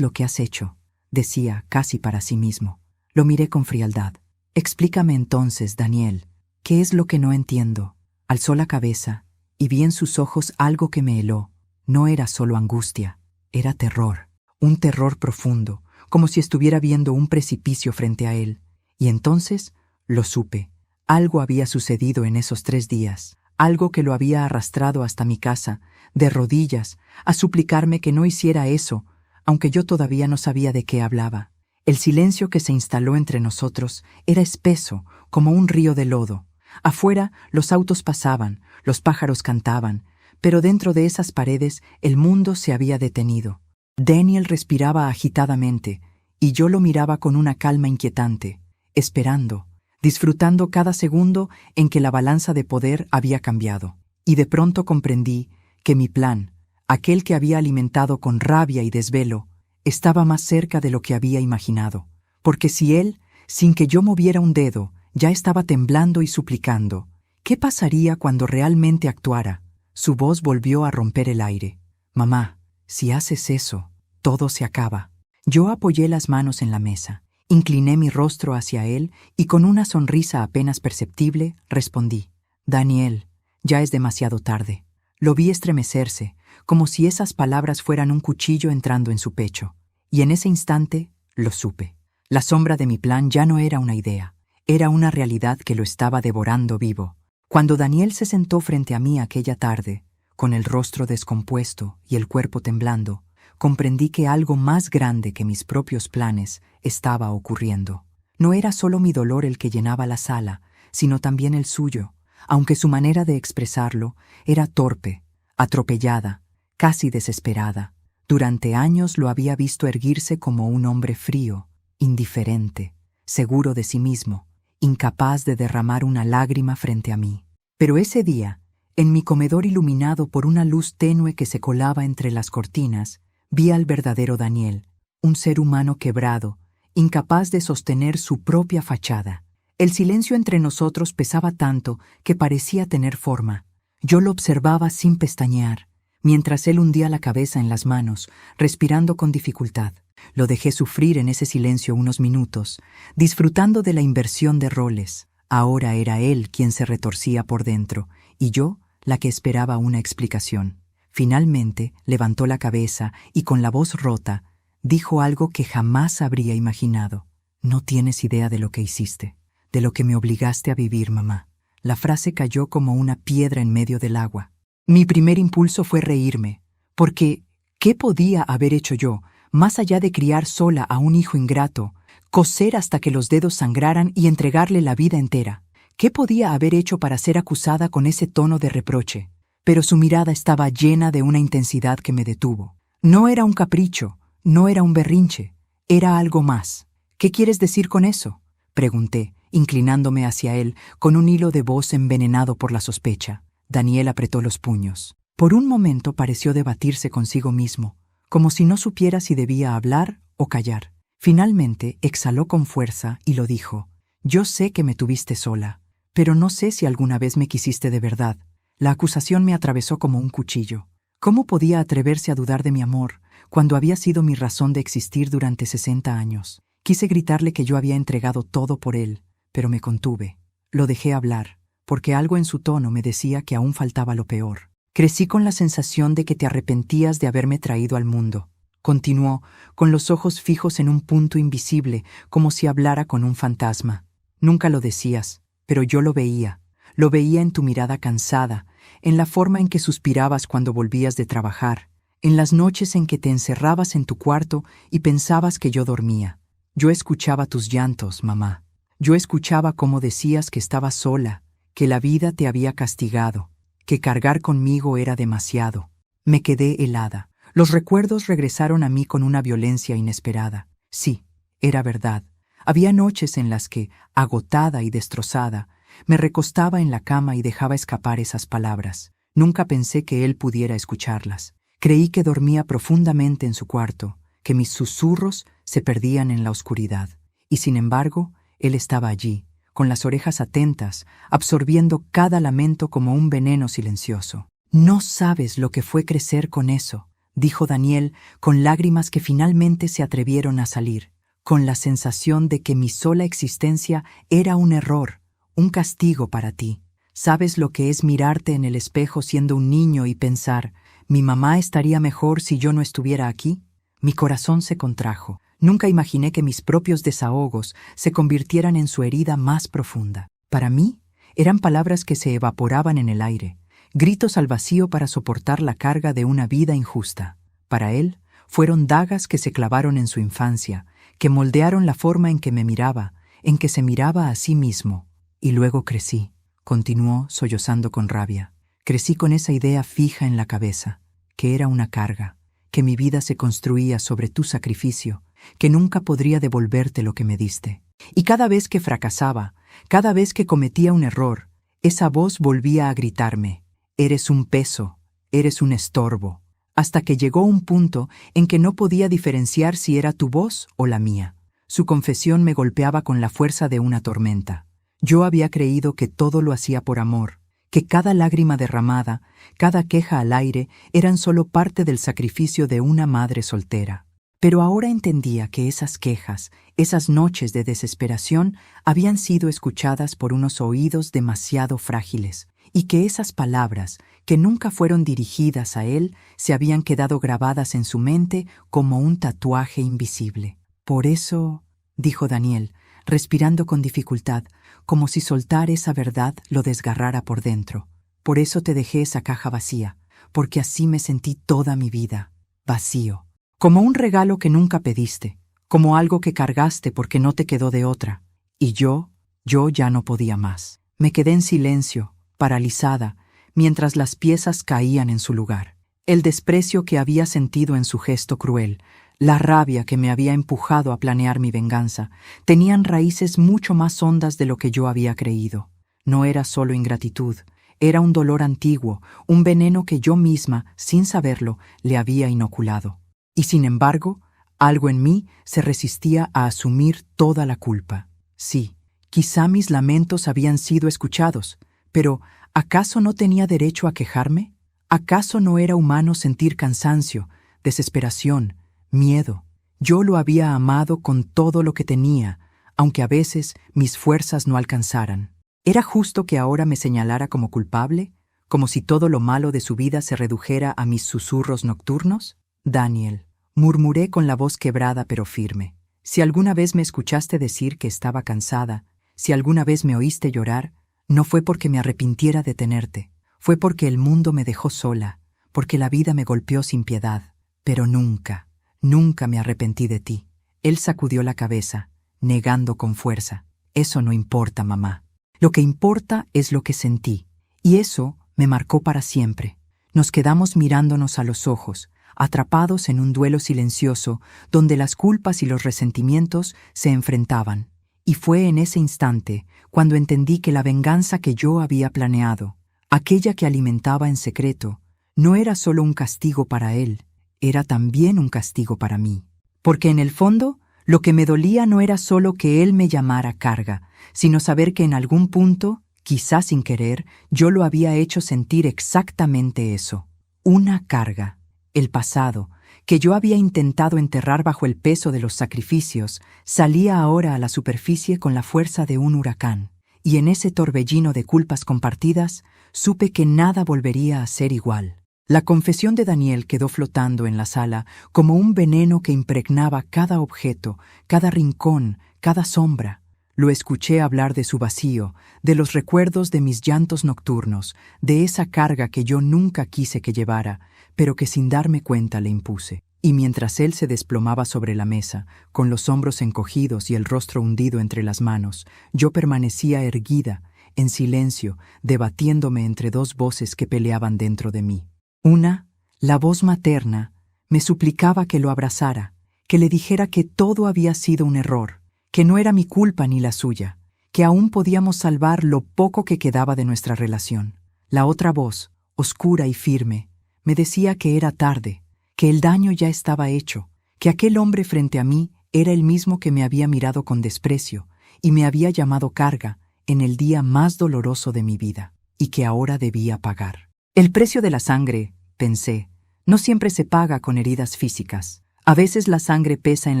lo que has hecho», decía casi para sí mismo. Lo miré con frialdad. «Explícame entonces, Daniel, ¿qué es lo que no entiendo?». Alzó la cabeza y vi en sus ojos algo que me heló. No era solo angustia, era terror, un terror profundo, como si estuviera viendo un precipicio frente a él. Y entonces lo supe. Algo había sucedido en esos 3 días, algo que lo había arrastrado hasta mi casa, de rodillas, a suplicarme que no hiciera eso, aunque yo todavía no sabía de qué hablaba. El silencio que se instaló entre nosotros era espeso, como un río de lodo. Afuera los autos pasaban, los pájaros cantaban, pero dentro de esas paredes el mundo se había detenido. Daniel respiraba agitadamente, y yo lo miraba con una calma inquietante, esperando, disfrutando cada segundo en que la balanza de poder había cambiado. Y de pronto comprendí que mi plan, aquel que había alimentado con rabia y desvelo, estaba más cerca de lo que había imaginado. Porque si él, sin que yo moviera un dedo, ya estaba temblando y suplicando, ¿qué pasaría cuando realmente actuara? Su voz volvió a romper el aire. «Mamá, si haces eso, todo se acaba». Yo apoyé las manos en la mesa, incliné mi rostro hacia él y con una sonrisa apenas perceptible respondí: «Daniel, ya es demasiado tarde». Lo vi estremecerse, como si esas palabras fueran un cuchillo entrando en su pecho, y en ese instante lo supe. La sombra de mi plan ya no era una idea, era una realidad que lo estaba devorando vivo. Cuando Daniel se sentó frente a mí aquella tarde, con el rostro descompuesto y el cuerpo temblando, comprendí que algo más grande que mis propios planes estaba ocurriendo. No era solo mi dolor el que llenaba la sala, sino también el suyo, aunque su manera de expresarlo era torpe, atropellada, casi desesperada. Durante años lo había visto erguirse como un hombre frío, indiferente, seguro de sí mismo, incapaz de derramar una lágrima frente a mí. Pero ese día, en mi comedor iluminado por una luz tenue que se colaba entre las cortinas, vi al verdadero Daniel, un ser humano quebrado, incapaz de sostener su propia fachada. El silencio entre nosotros pesaba tanto que parecía tener forma. Yo lo observaba sin pestañear, mientras él hundía la cabeza en las manos, respirando con dificultad. Lo dejé sufrir en ese silencio unos minutos, disfrutando de la inversión de roles. Ahora era él quien se retorcía por dentro, y yo la que esperaba una explicación. Finalmente levantó la cabeza y con la voz rota dijo algo que jamás habría imaginado. «No tienes idea de lo que hiciste, de lo que me obligaste a vivir, mamá». La frase cayó como una piedra en medio del agua. Mi primer impulso fue reírme, porque ¿qué podía haber hecho yo, más allá de criar sola a un hijo ingrato, coser hasta que los dedos sangraran y entregarle la vida entera? ¿Qué podía haber hecho para ser acusada con ese tono de reproche? Pero su mirada estaba llena de una intensidad que me detuvo. No era un capricho, no era un berrinche, era algo más. «¿Qué quieres decir con eso?», pregunté, inclinándome hacia él con un hilo de voz envenenado por la sospecha. Daniel apretó los puños. Por un momento pareció debatirse consigo mismo, como si no supiera si debía hablar o callar. Finalmente exhaló con fuerza y lo dijo: «Yo sé que me tuviste sola, pero no sé si alguna vez me quisiste de verdad». La acusación me atravesó como un cuchillo. ¿Cómo podía atreverse a dudar de mi amor cuando había sido mi razón de existir durante 60 años? Quise gritarle que yo había entregado todo por él, pero me contuve. Lo dejé hablar, porque algo en su tono me decía que aún faltaba lo peor. «Crecí con la sensación de que te arrepentías de haberme traído al mundo», continuó, con los ojos fijos en un punto invisible, como si hablara con un fantasma. «Nunca lo decías, pero yo lo veía. Lo veía en tu mirada cansada, en la forma en que suspirabas cuando volvías de trabajar, en las noches en que te encerrabas en tu cuarto y pensabas que yo dormía. Yo escuchaba tus llantos, mamá. Yo escuchaba cómo decías que estabas sola, que la vida te había castigado, que cargar conmigo era demasiado». Me quedé helada. Los recuerdos regresaron a mí con una violencia inesperada. Sí, era verdad. Había noches en las que, agotada y destrozada, me recostaba en la cama y dejaba escapar esas palabras. Nunca pensé que él pudiera escucharlas. Creí que dormía profundamente en su cuarto, que mis susurros se perdían en la oscuridad. Y sin embargo, él estaba allí, con las orejas atentas, absorbiendo cada lamento como un veneno silencioso. «No sabes lo que fue crecer con eso», dijo Daniel, con lágrimas que finalmente se atrevieron a salir, con la sensación de que mi sola existencia era un error, un castigo para ti. ¿Sabes lo que es mirarte en el espejo siendo un niño y pensar: «¿Mi mamá estaría mejor si yo no estuviera aquí?» Mi corazón se contrajo. Nunca imaginé que mis propios desahogos se convirtieran en su herida más profunda. Para mí, eran palabras que se evaporaban en el aire, gritos al vacío para soportar la carga de una vida injusta. Para él, fueron dagas que se clavaron en su infancia, que moldearon la forma en que me miraba, en que se miraba a sí mismo. Y luego crecí, continuó sollozando con rabia. Crecí con esa idea fija en la cabeza, que era una carga, que mi vida se construía sobre tu sacrificio, que nunca podría devolverte lo que me diste. Y cada vez que fracasaba, cada vez que cometía un error, esa voz volvía a gritarme: «Eres un peso, eres un estorbo», hasta que llegó un punto en que no podía diferenciar si era tu voz o la mía. Su confesión me golpeaba con la fuerza de una tormenta. Yo había creído que todo lo hacía por amor, que cada lágrima derramada, cada queja al aire eran solo parte del sacrificio de una madre soltera. Pero ahora entendía que esas quejas, esas noches de desesperación, habían sido escuchadas por unos oídos demasiado frágiles, y que esas palabras, que nunca fueron dirigidas a él, se habían quedado grabadas en su mente como un tatuaje invisible. «Por eso», dijo Daniel, respirando con dificultad, como si soltar esa verdad lo desgarrara por dentro. «Por eso te dejé esa caja vacía, porque así me sentí toda mi vida, vacío. Como un regalo que nunca pediste, como algo que cargaste porque no te quedó de otra. Y yo ya no podía más. Me quedé en silencio, paralizada, mientras las piezas caían en su lugar. El desprecio que había sentido en su gesto cruel, la rabia que me había empujado a planear mi venganza, tenían raíces mucho más hondas de lo que yo había creído. No era solo ingratitud, era un dolor antiguo, un veneno que yo misma, sin saberlo, le había inoculado. Y sin embargo, algo en mí se resistía a asumir toda la culpa. Sí, quizá mis lamentos habían sido escuchados, pero ¿acaso no tenía derecho a quejarme? ¿Acaso no era humano sentir cansancio, desesperación, miedo? Yo lo había amado con todo lo que tenía, aunque a veces mis fuerzas no alcanzaran. ¿Era justo que ahora me señalara como culpable, como si todo lo malo de su vida se redujera a mis susurros nocturnos? «Daniel», murmuré con la voz quebrada pero firme, «si alguna vez me escuchaste decir que estaba cansada, si alguna vez me oíste llorar, no fue porque me arrepintiera de tenerte, fue porque el mundo me dejó sola, porque la vida me golpeó sin piedad, pero nunca, nunca me arrepentí de ti». Él sacudió la cabeza, negando con fuerza: «Eso no importa, mamá. Lo que importa es lo que sentí, y eso me marcó para siempre». Nos quedamos mirándonos a los ojos, atrapados en un duelo silencioso donde las culpas y los resentimientos se enfrentaban. Y fue en ese instante cuando entendí que la venganza que yo había planeado, aquella que alimentaba en secreto, no era solo un castigo para él, era también un castigo para mí. Porque en el fondo, lo que me dolía no era solo que él me llamara carga, sino saber que en algún punto, quizás sin querer, yo lo había hecho sentir exactamente eso. Una carga, el pasado, que yo había intentado enterrar bajo el peso de los sacrificios, salía ahora a la superficie con la fuerza de un huracán, y en ese torbellino de culpas compartidas, supe que nada volvería a ser igual. La confesión de Daniel quedó flotando en la sala como un veneno que impregnaba cada objeto, cada rincón, cada sombra. Lo escuché hablar de su vacío, de los recuerdos de mis llantos nocturnos, de esa carga que yo nunca quise que llevara, pero que sin darme cuenta le impuse. Y mientras él se desplomaba sobre la mesa, con los hombros encogidos y el rostro hundido entre las manos, yo permanecía erguida, en silencio, debatiéndome entre dos voces que peleaban dentro de mí. Una, la voz materna, me suplicaba que lo abrazara, que le dijera que todo había sido un error, que no era mi culpa ni la suya, que aún podíamos salvar lo poco que quedaba de nuestra relación. La otra voz, oscura y firme, me decía que era tarde, que el daño ya estaba hecho, que aquel hombre frente a mí era el mismo que me había mirado con desprecio y me había llamado carga en el día más doloroso de mi vida, y que ahora debía pagar. El precio de la sangre, pensé, no siempre se paga con heridas físicas. A veces la sangre pesa en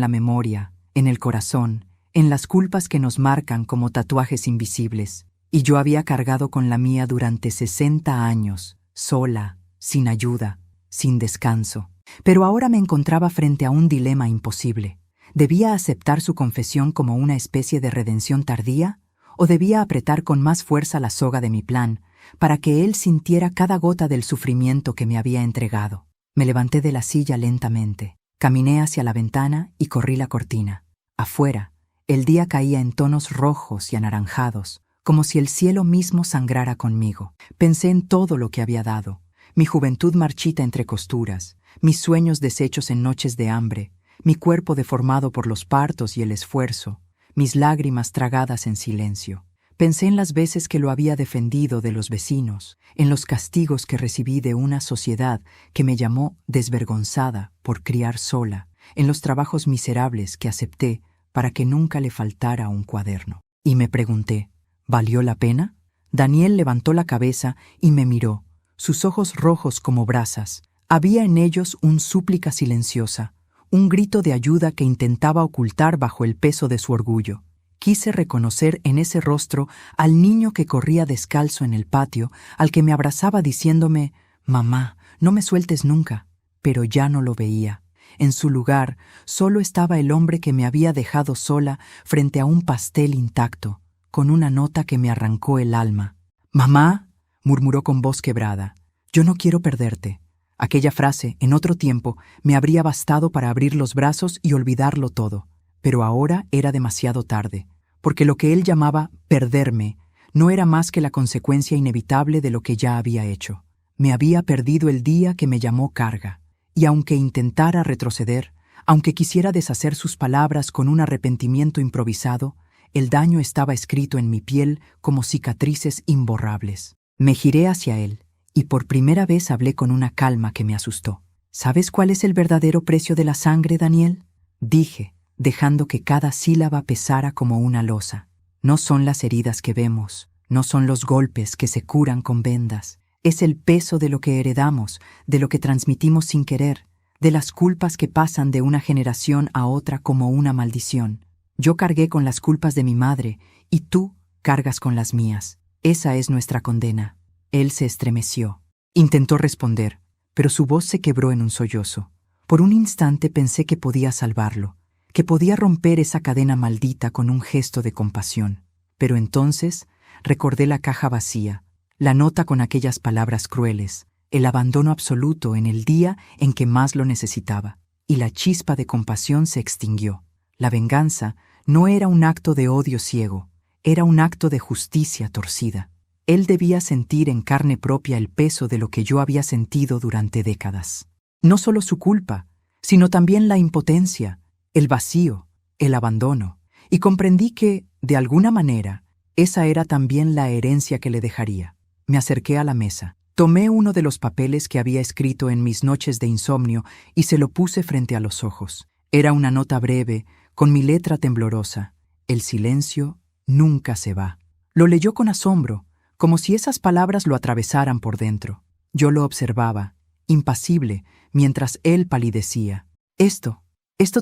la memoria, en el corazón, en las culpas que nos marcan como tatuajes invisibles, y yo había cargado con la mía durante 60 años, sola, sin ayuda, sin descanso. Pero ahora me encontraba frente a un dilema imposible. ¿Debía aceptar su confesión como una especie de redención tardía? ¿O debía apretar con más fuerza la soga de mi plan, para que él sintiera cada gota del sufrimiento que me había entregado? Me levanté de la silla lentamente, caminé hacia la ventana y corrí la cortina. Afuera, el día caía en tonos rojos y anaranjados, como si el cielo mismo sangrara conmigo. Pensé en todo lo que había dado, mi juventud marchita entre costuras, mis sueños deshechos en noches de hambre, mi cuerpo deformado por los partos y el esfuerzo, mis lágrimas tragadas en silencio. Pensé en las veces que lo había defendido de los vecinos, en los castigos que recibí de una sociedad que me llamó desvergonzada por criar sola, en los trabajos miserables que acepté para que nunca le faltara un cuaderno. Y me pregunté, ¿valió la pena? Daniel levantó la cabeza y me miró, sus ojos rojos como brasas. Había en ellos una súplica silenciosa, un grito de ayuda que intentaba ocultar bajo el peso de su orgullo. Quise reconocer en ese rostro al niño que corría descalzo en el patio, al que me abrazaba diciéndome, «Mamá, no me sueltes nunca». Pero ya no lo veía. En su lugar, solo estaba el hombre que me había dejado sola frente a un pastel intacto, con una nota que me arrancó el alma. «Mamá», murmuró con voz quebrada, «yo no quiero perderte». Aquella frase, en otro tiempo, me habría bastado para abrir los brazos y olvidarlo todo. Pero ahora era demasiado tarde, porque lo que él llamaba perderme no era más que la consecuencia inevitable de lo que ya había hecho. Me había perdido el día que me llamó carga, y aunque intentara retroceder, aunque quisiera deshacer sus palabras con un arrepentimiento improvisado, el daño estaba escrito en mi piel como cicatrices imborrables. Me giré hacia él, y por primera vez hablé con una calma que me asustó. «¿Sabes cuál es el verdadero precio de la sangre, Daniel?», dije, dejando que cada sílaba pesara como una losa. «No son las heridas que vemos, no son los golpes que se curan con vendas. Es el peso de lo que heredamos, de lo que transmitimos sin querer, de las culpas que pasan de una generación a otra como una maldición. Yo cargué con las culpas de mi madre, y tú cargas con las mías. Esa es nuestra condena». Él se estremeció. Intentó responder, pero su voz se quebró en un sollozo. Por un instante pensé que podía salvarlo, que podía romper esa cadena maldita con un gesto de compasión. Pero entonces recordé la caja vacía, la nota con aquellas palabras crueles, el abandono absoluto en el día en que más lo necesitaba, y la chispa de compasión se extinguió. La venganza no era un acto de odio ciego, era un acto de justicia torcida. Él debía sentir en carne propia el peso de lo que yo había sentido durante décadas. No solo su culpa, sino también la impotencia, el vacío, el abandono, y comprendí que, de alguna manera, esa era también la herencia que le dejaría. Me acerqué a la mesa. Tomé uno de los papeles que había escrito en mis noches de insomnio y se lo puse frente a los ojos. Era una nota breve, con mi letra temblorosa. El silencio nunca se va. Lo leyó con asombro, como si esas palabras lo atravesaran por dentro. Yo lo observaba, impasible, mientras él palidecía. ¿Esto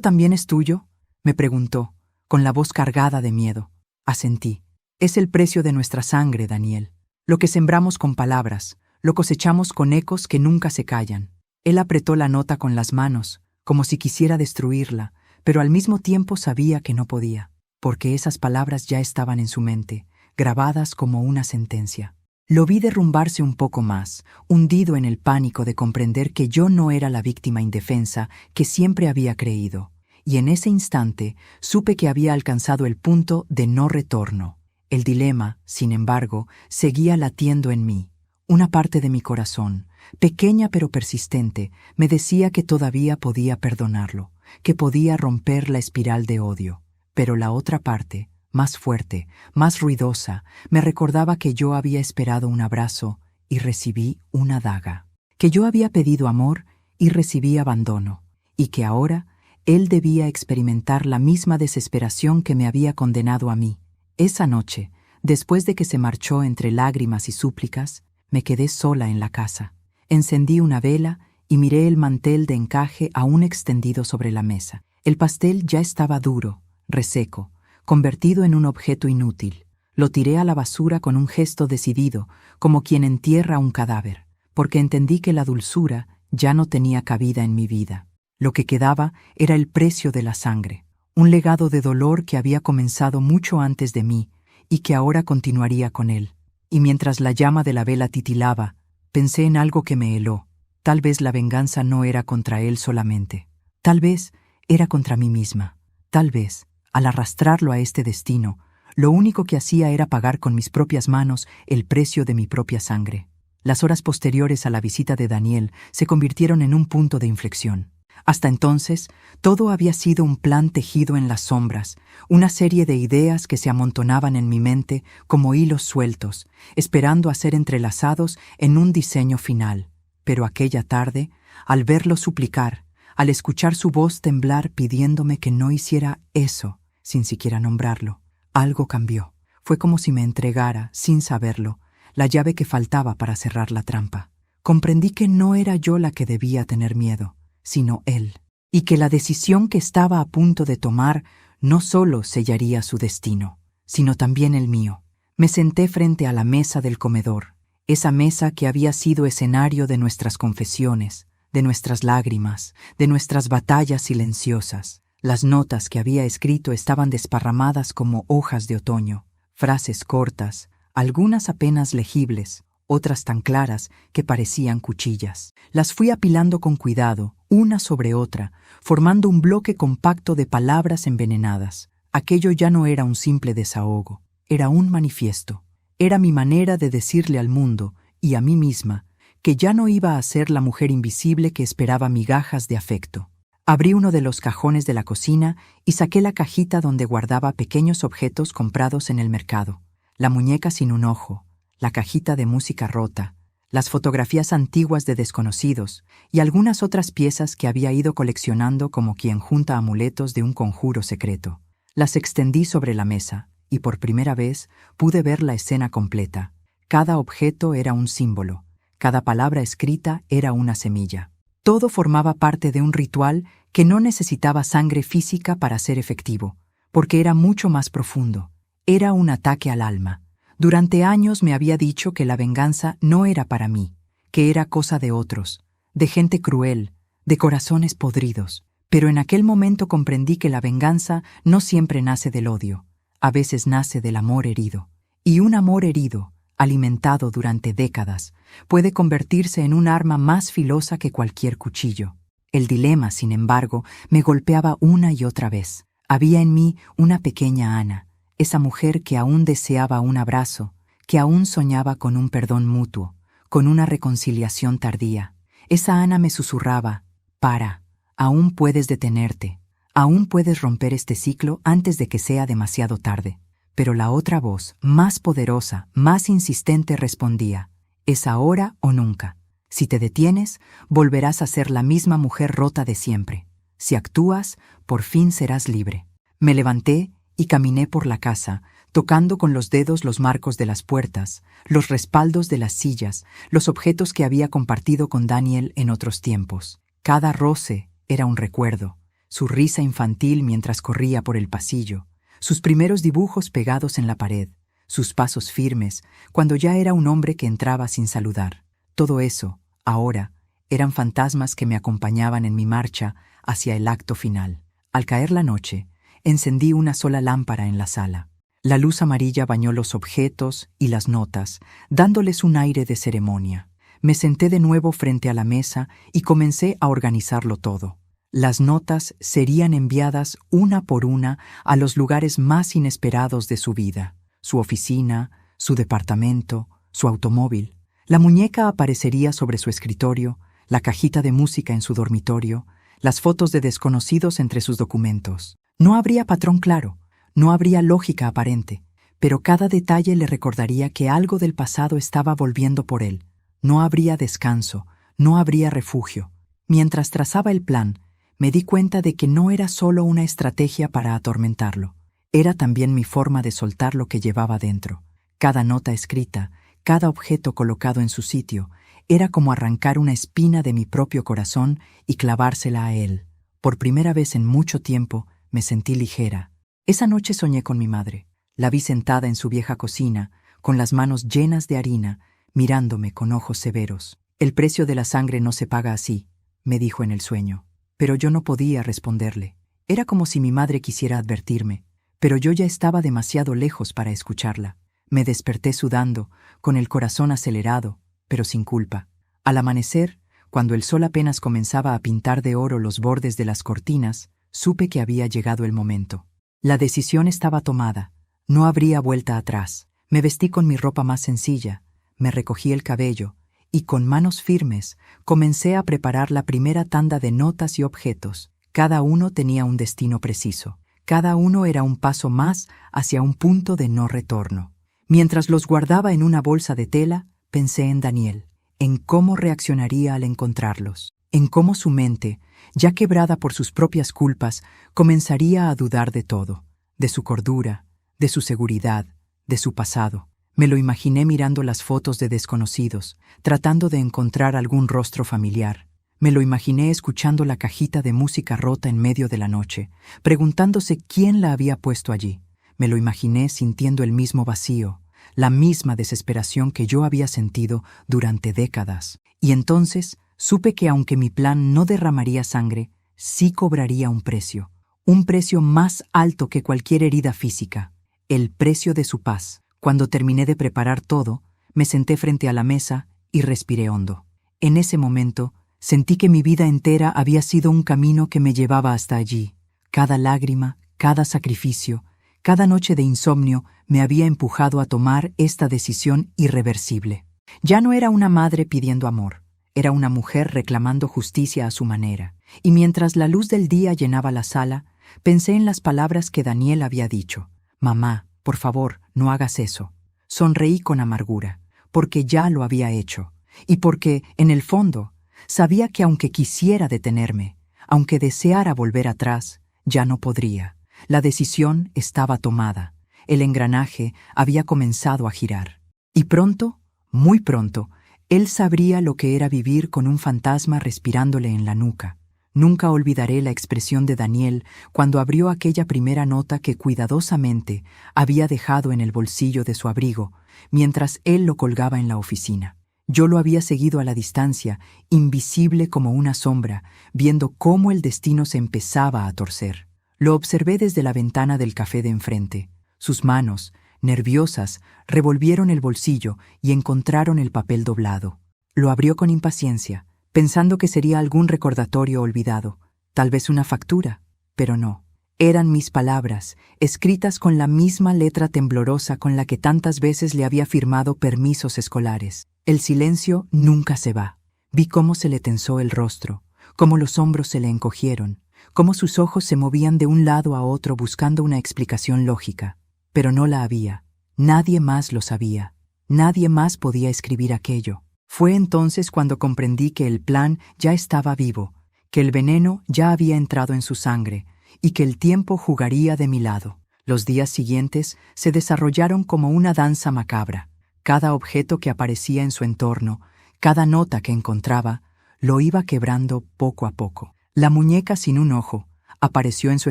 también es tuyo?», me preguntó, con la voz cargada de miedo. Asentí. «Es el precio de nuestra sangre, Daniel. Lo que sembramos con palabras, lo cosechamos con ecos que nunca se callan». Él apretó la nota con las manos, como si quisiera destruirla, pero al mismo tiempo sabía que no podía, porque esas palabras ya estaban en su mente, grabadas como una sentencia. Lo vi derrumbarse un poco más, hundido en el pánico de comprender que yo no era la víctima indefensa que siempre había creído, y en ese instante supe que había alcanzado el punto de no retorno. El dilema, sin embargo, seguía latiendo en mí. Una parte de mi corazón, pequeña pero persistente, me decía que todavía podía perdonarlo, que podía romper la espiral de odio. Pero la otra parte, más fuerte, más ruidosa, me recordaba que yo había esperado un abrazo y recibí una daga, que yo había pedido amor y recibí abandono, y que ahora él debía experimentar la misma desesperación que me había condenado a mí. Esa noche, después de que se marchó entre lágrimas y súplicas, me quedé sola en la casa. Encendí una vela y miré el mantel de encaje aún extendido sobre la mesa. El pastel ya estaba duro, reseco, convertido en un objeto inútil. Lo tiré a la basura con un gesto decidido, como quien entierra un cadáver, porque entendí que la dulzura ya no tenía cabida en mi vida. Lo que quedaba era el precio de la sangre, un legado de dolor que había comenzado mucho antes de mí y que ahora continuaría con él. Y mientras la llama de la vela titilaba, pensé en algo que me heló. Tal vez la venganza no era contra él solamente. Tal vez era contra mí misma. Tal vez, al arrastrarlo a este destino, lo único que hacía era pagar con mis propias manos el precio de mi propia sangre. Las horas posteriores a la visita de Daniel se convirtieron en un punto de inflexión. Hasta entonces, todo había sido un plan tejido en las sombras, una serie de ideas que se amontonaban en mi mente como hilos sueltos, esperando a ser entrelazados en un diseño final. Pero aquella tarde, al verlo suplicar, al escuchar su voz temblar pidiéndome que no hiciera eso, sin siquiera nombrarlo, algo cambió. Fue como si me entregara, sin saberlo, la llave que faltaba para cerrar la trampa. Comprendí que no era yo la que debía tener miedo, sino él, y que la decisión que estaba a punto de tomar no solo sellaría su destino, sino también el mío. Me senté frente a la mesa del comedor, esa mesa que había sido escenario de nuestras confesiones, de nuestras lágrimas, de nuestras batallas silenciosas. Las notas que había escrito estaban desparramadas como hojas de otoño, frases cortas, algunas apenas legibles, otras tan claras que parecían cuchillas. Las fui apilando con cuidado, una sobre otra, formando un bloque compacto de palabras envenenadas. Aquello ya no era un simple desahogo, era un manifiesto. Era mi manera de decirle al mundo, y a mí misma, que ya no iba a ser la mujer invisible que esperaba migajas de afecto. Abrí uno de los cajones de la cocina y saqué la cajita donde guardaba pequeños objetos comprados en el mercado. La muñeca sin un ojo, la cajita de música rota, las fotografías antiguas de desconocidos y algunas otras piezas que había ido coleccionando como quien junta amuletos de un conjuro secreto. Las extendí sobre la mesa y por primera vez pude ver la escena completa. Cada objeto era un símbolo, cada palabra escrita era una semilla. Todo formaba parte de un ritual que no necesitaba sangre física para ser efectivo, porque era mucho más profundo. Era un ataque al alma. Durante años me había dicho que la venganza no era para mí, que era cosa de otros, de gente cruel, de corazones podridos. Pero en aquel momento comprendí que la venganza no siempre nace del odio, a veces nace del amor herido. Y un amor herido, alimentado durante décadas, puede convertirse en un arma más filosa que cualquier cuchillo. El dilema, sin embargo, me golpeaba una y otra vez. Había en mí una pequeña Ana, esa mujer que aún deseaba un abrazo, que aún soñaba con un perdón mutuo, con una reconciliación tardía. Esa Ana me susurraba: «Para, aún puedes detenerte, aún puedes romper este ciclo antes de que sea demasiado tarde». Pero la otra voz, más poderosa, más insistente, respondía: Es ahora o nunca. Si te detienes, volverás a ser la misma mujer rota de siempre. Si actúas, por fin serás libre. Me levanté y caminé por la casa, tocando con los dedos los marcos de las puertas, los respaldos de las sillas, los objetos que había compartido con Daniel en otros tiempos. Cada roce era un recuerdo, su risa infantil mientras corría por el pasillo, sus primeros dibujos pegados en la pared, sus pasos firmes, cuando ya era un hombre que entraba sin saludar. Todo eso, ahora, eran fantasmas que me acompañaban en mi marcha hacia el acto final. Al caer la noche, encendí una sola lámpara en la sala. La luz amarilla bañó los objetos y las notas, dándoles un aire de ceremonia. Me senté de nuevo frente a la mesa y comencé a organizarlo todo. Las notas serían enviadas una por una a los lugares más inesperados de su vida: su oficina, su departamento, su automóvil. La muñeca aparecería sobre su escritorio, la cajita de música en su dormitorio, las fotos de desconocidos entre sus documentos. No habría patrón claro, no habría lógica aparente, pero cada detalle le recordaría que algo del pasado estaba volviendo por él. No habría descanso, no habría refugio. Mientras trazaba el plan, me di cuenta de que no era solo una estrategia para atormentarlo. Era también mi forma de soltar lo que llevaba dentro. Cada nota escrita, cada objeto colocado en su sitio, era como arrancar una espina de mi propio corazón y clavársela a él. Por primera vez en mucho tiempo, me sentí ligera. Esa noche soñé con mi madre. La vi sentada en su vieja cocina, con las manos llenas de harina, mirándome con ojos severos. «El precio de la sangre no se paga así», me dijo en el sueño. Pero yo no podía responderle. Era como si mi madre quisiera advertirme, pero yo ya estaba demasiado lejos para escucharla. Me desperté sudando, con el corazón acelerado, pero sin culpa. Al amanecer, cuando el sol apenas comenzaba a pintar de oro los bordes de las cortinas, supe que había llegado el momento. La decisión estaba tomada. No habría vuelta atrás. Me vestí con mi ropa más sencilla, me recogí el cabello y con manos firmes comencé a preparar la primera tanda de notas y objetos. Cada uno tenía un destino preciso. Cada uno era un paso más hacia un punto de no retorno. Mientras los guardaba en una bolsa de tela, pensé en Daniel, en cómo reaccionaría al encontrarlos, en cómo su mente, ya quebrada por sus propias culpas, comenzaría a dudar de todo, de su cordura, de su seguridad, de su pasado. Me lo imaginé mirando las fotos de desconocidos, tratando de encontrar algún rostro familiar. Me lo imaginé escuchando la cajita de música rota en medio de la noche, preguntándose quién la había puesto allí. Me lo imaginé sintiendo el mismo vacío, la misma desesperación que yo había sentido durante décadas. Y entonces supe que aunque mi plan no derramaría sangre, sí cobraría un precio más alto que cualquier herida física, el precio de su paz. Cuando terminé de preparar todo, me senté frente a la mesa y respiré hondo. En ese momento, sentí que mi vida entera había sido un camino que me llevaba hasta allí. Cada lágrima, cada sacrificio, cada noche de insomnio me había empujado a tomar esta decisión irreversible. Ya no era una madre pidiendo amor, era una mujer reclamando justicia a su manera. Y mientras la luz del día llenaba la sala, pensé en las palabras que Daniel había dicho. «Mamá, por favor, no hagas eso». Sonreí con amargura, porque ya lo había hecho, y porque, en el fondo, sabía que aunque quisiera detenerme, aunque deseara volver atrás, ya no podría. La decisión estaba tomada, el engranaje había comenzado a girar. Y pronto, muy pronto, él sabría lo que era vivir con un fantasma respirándole en la nuca. Nunca olvidaré la expresión de Daniel cuando abrió aquella primera nota que cuidadosamente había dejado en el bolsillo de su abrigo, mientras él lo colgaba en la oficina. Yo lo había seguido a la distancia, invisible como una sombra, viendo cómo el destino se empezaba a torcer. Lo observé desde la ventana del café de enfrente. Sus manos, nerviosas, revolvieron el bolsillo y encontraron el papel doblado. Lo abrió con impaciencia, pensando que sería algún recordatorio olvidado, tal vez una factura, pero no. Eran mis palabras, escritas con la misma letra temblorosa con la que tantas veces le había firmado permisos escolares. El silencio nunca se va. Vi cómo se le tensó el rostro, cómo los hombros se le encogieron, cómo sus ojos se movían de un lado a otro buscando una explicación lógica. Pero no la había. Nadie más lo sabía. Nadie más podía escribir aquello. Fue entonces cuando comprendí que el plan ya estaba vivo, que el veneno ya había entrado en su sangre y que el tiempo jugaría de mi lado. Los días siguientes se desarrollaron como una danza macabra. Cada objeto que aparecía en su entorno, cada nota que encontraba, lo iba quebrando poco a poco. La muñeca sin un ojo apareció en su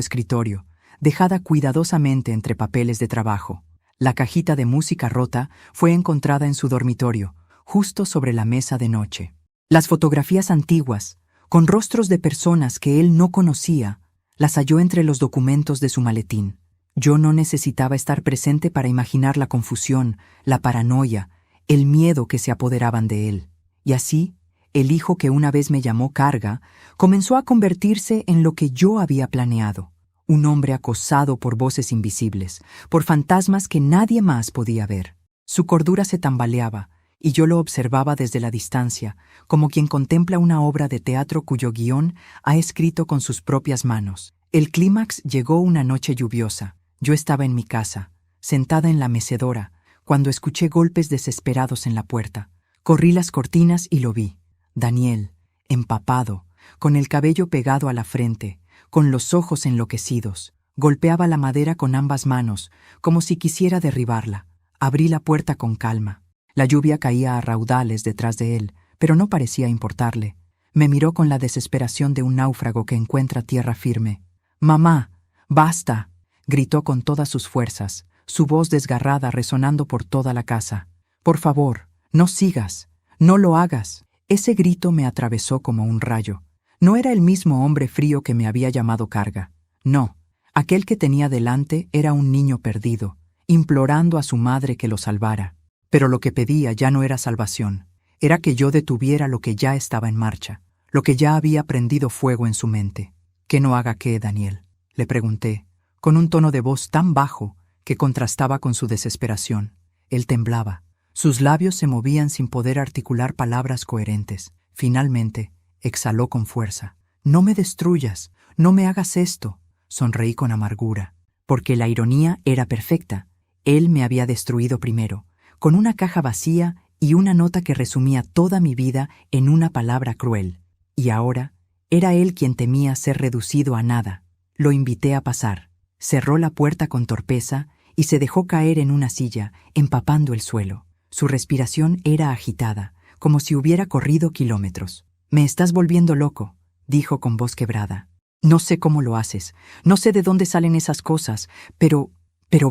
escritorio, dejada cuidadosamente entre papeles de trabajo. La cajita de música rota fue encontrada en su dormitorio, justo sobre la mesa de noche. Las fotografías antiguas, con rostros de personas que él no conocía, las halló entre los documentos de su maletín. Yo no necesitaba estar presente para imaginar la confusión, la paranoia, el miedo que se apoderaban de él. Y así, el hijo que una vez me llamó Carga comenzó a convertirse en lo que yo había planeado. Un hombre acosado por voces invisibles, por fantasmas que nadie más podía ver. Su cordura se tambaleaba, y yo lo observaba desde la distancia, como quien contempla una obra de teatro cuyo guión ha escrito con sus propias manos. El clímax llegó una noche lluviosa. Yo estaba en mi casa, sentada en la mecedora, cuando escuché golpes desesperados en la puerta. Corrí las cortinas y lo vi. Daniel, empapado, con el cabello pegado a la frente, con los ojos enloquecidos, golpeaba la madera con ambas manos, como si quisiera derribarla. Abrí la puerta con calma. La lluvia caía a raudales detrás de él, pero no parecía importarle. Me miró con la desesperación de un náufrago que encuentra tierra firme. «¡Mamá! ¡Basta!», gritó con todas sus fuerzas, su voz desgarrada resonando por toda la casa. «Por favor, no sigas, no lo hagas». Ese grito me atravesó como un rayo. No era el mismo hombre frío que me había llamado Carga. No, aquel que tenía delante era un niño perdido, implorando a su madre que lo salvara. Pero lo que pedía ya no era salvación, era que yo detuviera lo que ya estaba en marcha, lo que ya había prendido fuego en su mente. «¿Que no haga qué, Daniel?», le pregunté, con un tono de voz tan bajo que contrastaba con su desesperación. Él temblaba. Sus labios se movían sin poder articular palabras coherentes. Finalmente, exhaló con fuerza. «No me destruyas, no me hagas esto». Sonreí con amargura, porque la ironía era perfecta. Él me había destruido primero, con una caja vacía y una nota que resumía toda mi vida en una palabra cruel. Y ahora, era él quien temía ser reducido a nada. Lo invité a pasar. Cerró la puerta con torpeza y se dejó caer en una silla, empapando el suelo. Su respiración era agitada, como si hubiera corrido kilómetros. «Me estás volviendo loco», dijo con voz quebrada. «No sé cómo lo haces, no sé de dónde salen esas cosas, pero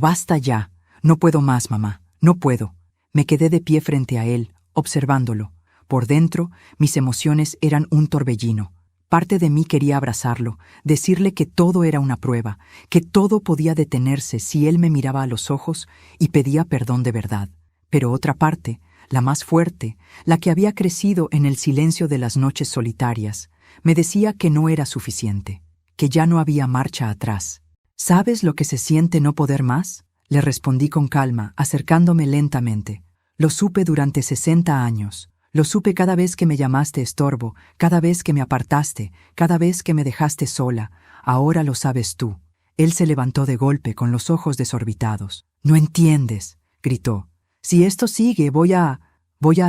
basta ya. No puedo más, mamá, no puedo». Me quedé de pie frente a él, observándolo. Por dentro, mis emociones eran un torbellino. Parte de mí quería abrazarlo, decirle que todo era una prueba, que todo podía detenerse si él me miraba a los ojos y pedía perdón de verdad. Pero otra parte, la más fuerte, la que había crecido en el silencio de las noches solitarias, me decía que no era suficiente, que ya no había marcha atrás. «¿Sabes lo que se siente no poder más?», le respondí con calma, acercándome lentamente. «Lo supe durante 60 años. Lo supe cada vez que me llamaste estorbo, cada vez que me apartaste, cada vez que me dejaste sola. Ahora lo sabes tú». Él se levantó de golpe con los ojos desorbitados. «No entiendes», gritó. «Si esto sigue, voy a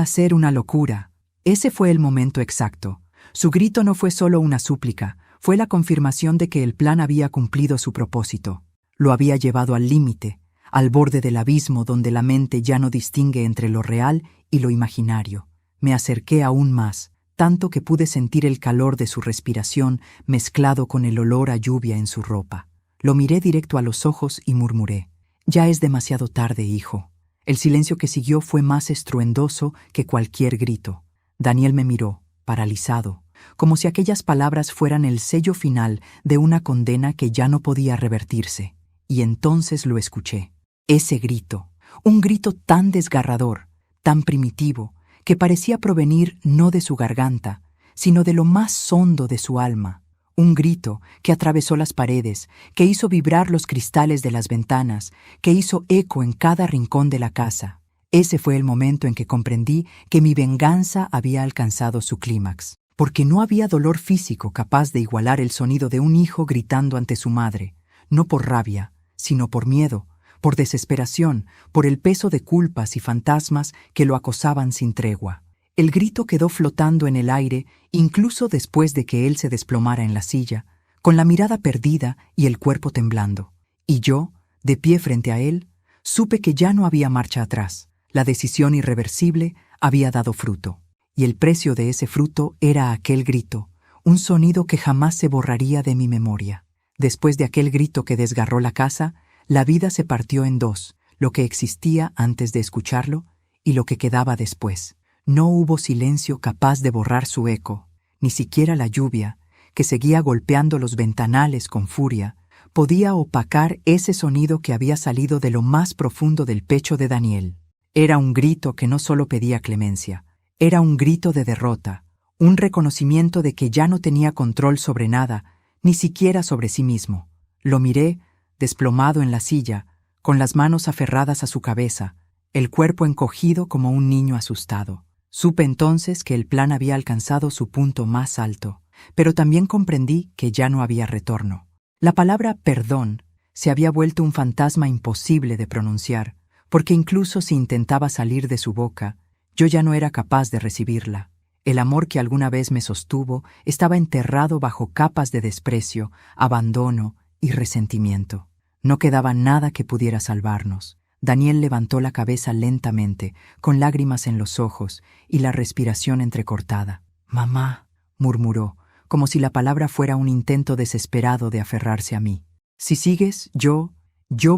hacer una locura». Ese fue el momento exacto. Su grito no fue solo una súplica, fue la confirmación de que el plan había cumplido su propósito. Lo había llevado al límite, al borde del abismo donde la mente ya no distingue entre lo real y lo imaginario. Me acerqué aún más, tanto que pude sentir el calor de su respiración mezclado con el olor a lluvia en su ropa. Lo miré directo a los ojos y murmuré: «Ya es demasiado tarde, hijo». El silencio que siguió fue más estruendoso que cualquier grito. Daniel me miró, paralizado, como si aquellas palabras fueran el sello final de una condena que ya no podía revertirse. Y entonces lo escuché. Ese grito, un grito tan desgarrador, tan primitivo, que parecía provenir no de su garganta, sino de lo más hondo de su alma. Un grito que atravesó las paredes, que hizo vibrar los cristales de las ventanas, que hizo eco en cada rincón de la casa. Ese fue el momento en que comprendí que mi venganza había alcanzado su clímax, porque no había dolor físico capaz de igualar el sonido de un hijo gritando ante su madre, no por rabia, sino por miedo, por desesperación, por el peso de culpas y fantasmas que lo acosaban sin tregua. El grito quedó flotando en el aire incluso después de que él se desplomara en la silla, con la mirada perdida y el cuerpo temblando. Y yo, de pie frente a él, supe que ya no había marcha atrás. La decisión irreversible había dado fruto. Y el precio de ese fruto era aquel grito, un sonido que jamás se borraría de mi memoria. Después de aquel grito que desgarró la casa, la vida se partió en dos, lo que existía antes de escucharlo y lo que quedaba después. No hubo silencio capaz de borrar su eco, ni siquiera la lluvia, que seguía golpeando los ventanales con furia, podía opacar ese sonido que había salido de lo más profundo del pecho de Daniel. Era un grito que no solo pedía clemencia, era un grito de derrota, un reconocimiento de que ya no tenía control sobre nada, ni siquiera sobre sí mismo. Lo miré, desplomado en la silla, con las manos aferradas a su cabeza, el cuerpo encogido como un niño asustado. Supe entonces que el plan había alcanzado su punto más alto, pero también comprendí que ya no había retorno. La palabra perdón se había vuelto un fantasma imposible de pronunciar, porque incluso si intentaba salir de su boca, yo ya no era capaz de recibirla. El amor que alguna vez me sostuvo estaba enterrado bajo capas de desprecio, abandono y resentimiento. No quedaba nada que pudiera salvarnos. Daniel levantó la cabeza lentamente, con lágrimas en los ojos y la respiración entrecortada. «Mamá», murmuró, como si la palabra fuera un intento desesperado de aferrarse a mí. «Si sigues, yo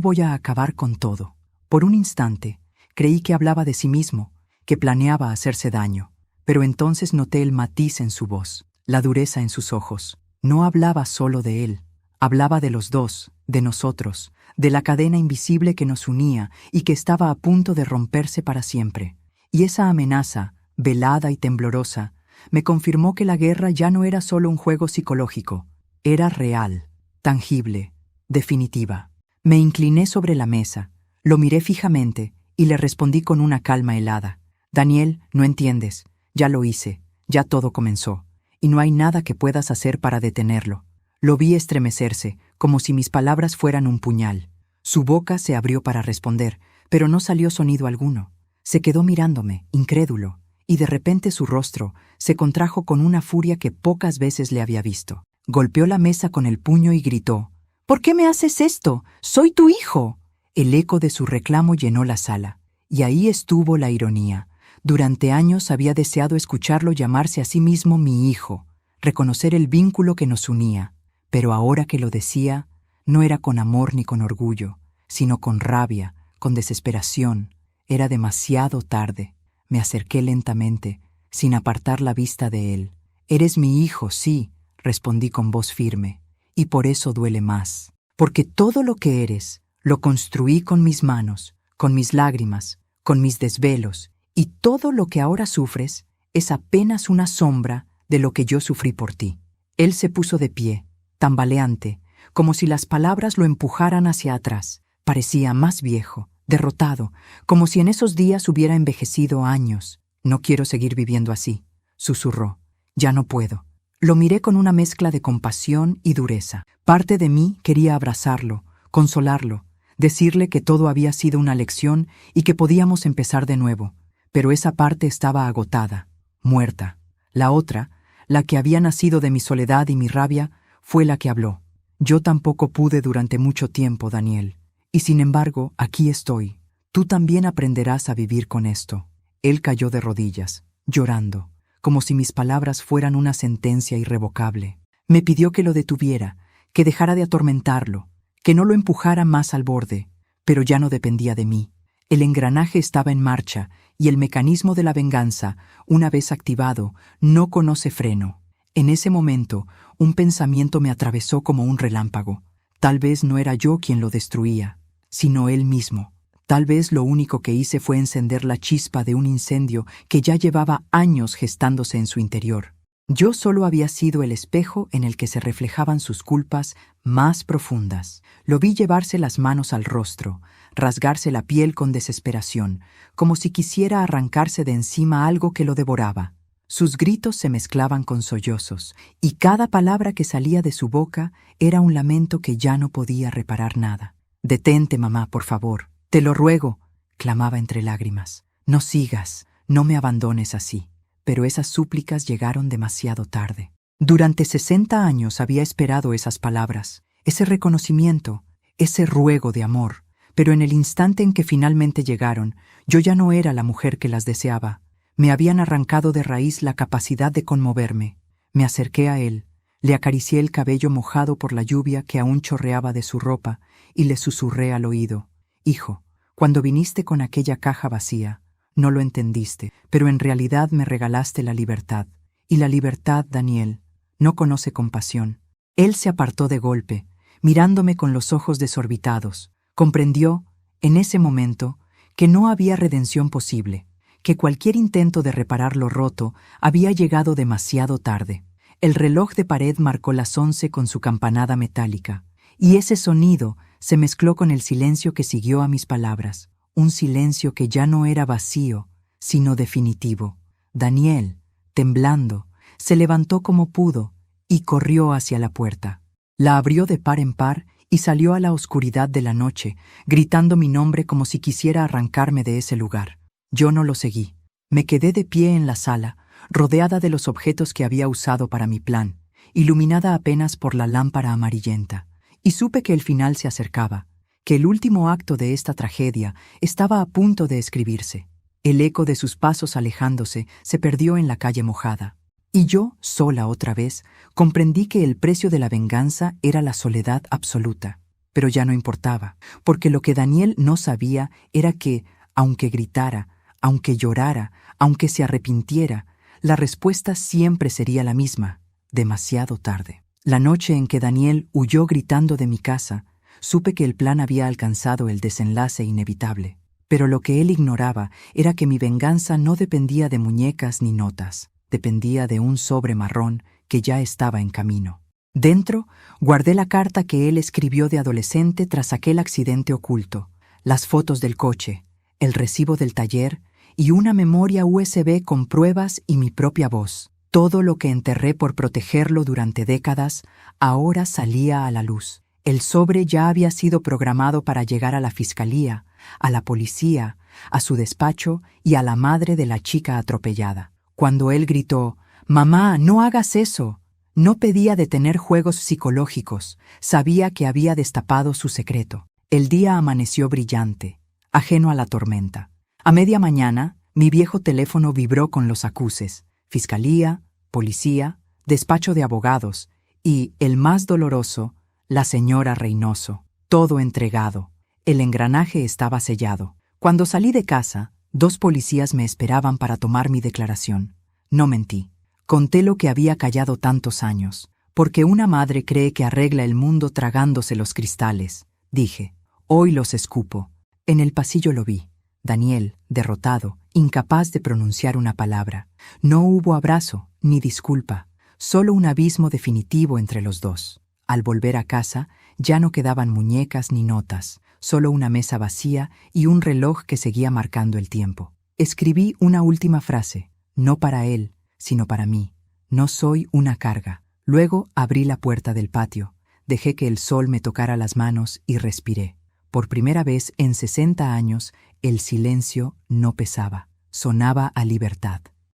voy a acabar con todo». Por un instante, creí que hablaba de sí mismo, que planeaba hacerse daño, pero entonces noté el matiz en su voz, la dureza en sus ojos. No hablaba solo de él, hablaba de los dos, de nosotros, de la cadena invisible que nos unía y que estaba a punto de romperse para siempre. Y esa amenaza, velada y temblorosa, me confirmó que la guerra ya no era solo un juego psicológico, era real, tangible, definitiva. Me incliné sobre la mesa, lo miré fijamente y le respondí con una calma helada. «Daniel, no entiendes, ya lo hice, ya todo comenzó, y no hay nada que puedas hacer para detenerlo». Lo vi estremecerse, como si mis palabras fueran un puñal. Su boca se abrió para responder, pero no salió sonido alguno. Se quedó mirándome, incrédulo, y de repente su rostro se contrajo con una furia que pocas veces le había visto. Golpeó la mesa con el puño y gritó: «¿Por qué me haces esto? ¡Soy tu hijo!». El eco de su reclamo llenó la sala, y ahí estuvo la ironía. Durante años había deseado escucharlo llamarse a sí mismo mi hijo, reconocer el vínculo que nos unía. Pero ahora que lo decía, no era con amor ni con orgullo, sino con rabia, con desesperación. Era demasiado tarde. Me acerqué lentamente, sin apartar la vista de él. «Eres mi hijo, sí», respondí con voz firme, «y por eso duele más. Porque todo lo que eres, lo construí con mis manos, con mis lágrimas, con mis desvelos, y todo lo que ahora sufres es apenas una sombra de lo que yo sufrí por ti». Él se puso de pie, tambaleante, como si las palabras lo empujaran hacia atrás. Parecía más viejo, derrotado, como si en esos días hubiera envejecido años. «No quiero seguir viviendo así», susurró. «Ya no puedo». Lo miré con una mezcla de compasión y dureza. Parte de mí quería abrazarlo, consolarlo, decirle que todo había sido una lección y que podíamos empezar de nuevo. Pero esa parte estaba agotada, muerta. La otra, la que había nacido de mi soledad y mi rabia, fue la que habló. «Yo tampoco pude durante mucho tiempo, Daniel. Y sin embargo, aquí estoy. Tú también aprenderás a vivir con esto». Él cayó de rodillas, llorando, como si mis palabras fueran una sentencia irrevocable. Me pidió que lo detuviera, que dejara de atormentarlo, que no lo empujara más al borde, pero ya no dependía de mí. El engranaje estaba en marcha y el mecanismo de la venganza, una vez activado, no conoce freno. En ese momento, un pensamiento me atravesó como un relámpago. Tal vez no era yo quien lo destruía, sino él mismo. Tal vez lo único que hice fue encender la chispa de un incendio que ya llevaba años gestándose en su interior. Yo solo había sido el espejo en el que se reflejaban sus culpas más profundas. Lo vi llevarse las manos al rostro, rasgarse la piel con desesperación, como si quisiera arrancarse de encima algo que lo devoraba. Sus gritos se mezclaban con sollozos, y cada palabra que salía de su boca era un lamento que ya no podía reparar nada. Detente, mamá, por favor. Te lo ruego, clamaba entre lágrimas. No sigas, no me abandones así. Pero esas súplicas llegaron demasiado tarde. Durante 60 años había esperado esas palabras, ese reconocimiento, ese ruego de amor. Pero en el instante en que finalmente llegaron, yo ya no era la mujer que las deseaba. Me habían arrancado de raíz la capacidad de conmoverme. Me acerqué a él, le acaricié el cabello mojado por la lluvia que aún chorreaba de su ropa y le susurré al oído: Hijo, cuando viniste con aquella caja vacía, no lo entendiste, pero en realidad me regalaste la libertad. Y la libertad, Daniel, no conoce compasión. Él se apartó de golpe, mirándome con los ojos desorbitados. Comprendió, en ese momento, que no había redención posible, que cualquier intento de reparar lo roto había llegado demasiado tarde. El reloj de pared marcó las 11 con su campanada metálica, y ese sonido se mezcló con el silencio que siguió a mis palabras, un silencio que ya no era vacío, sino definitivo. Daniel, temblando, se levantó como pudo y corrió hacia la puerta. La abrió de par en par y salió a la oscuridad de la noche, gritando mi nombre como si quisiera arrancarme de ese lugar. Yo no lo seguí. Me quedé de pie en la sala, rodeada de los objetos que había usado para mi plan, iluminada apenas por la lámpara amarillenta, y supe que el final se acercaba, que el último acto de esta tragedia estaba a punto de escribirse. El eco de sus pasos alejándose se perdió en la calle mojada. Y yo, sola otra vez, comprendí que el precio de la venganza era la soledad absoluta. Pero ya no importaba, porque lo que Daniel no sabía era que, aunque gritara, aunque llorara, aunque se arrepintiera, la respuesta siempre sería la misma: demasiado tarde. La noche en que Daniel huyó gritando de mi casa, supe que el plan había alcanzado el desenlace inevitable. Pero lo que él ignoraba era que mi venganza no dependía de muñecas ni notas. Dependía de un sobre marrón que ya estaba en camino. Dentro, guardé la carta que él escribió de adolescente tras aquel accidente oculto, las fotos del coche, el recibo del taller y una memoria USB con pruebas y mi propia voz. Todo lo que enterré por protegerlo durante décadas ahora salía a la luz. El sobre ya había sido programado para llegar a la fiscalía, a la policía, a su despacho y a la madre de la chica atropellada. Cuando él gritó: «Mamá, no hagas eso», no pedía detener juegos psicológicos, sabía que había destapado su secreto. El día amaneció brillante, ajeno a la tormenta. A media mañana, mi viejo teléfono vibró con los acuses: fiscalía, policía, despacho de abogados y, el más doloroso, la señora Reynoso. Todo entregado. El engranaje estaba sellado. Cuando salí de casa, 2 policías me esperaban para tomar mi declaración. No mentí. Conté lo que había callado tantos años, porque una madre cree que arregla el mundo tragándose los cristales. Dije: hoy los escupo. En el pasillo lo vi. Daniel, derrotado, incapaz de pronunciar una palabra. No hubo abrazo, ni disculpa, solo un abismo definitivo entre los dos. Al volver a casa, ya no quedaban muñecas ni notas, solo una mesa vacía y un reloj que seguía marcando el tiempo. Escribí una última frase, no para él, sino para mí: no soy una carga. Luego abrí la puerta del patio, dejé que el sol me tocara las manos y respiré. Por primera vez en 60 años, el silencio no pesaba, sonaba a libertad.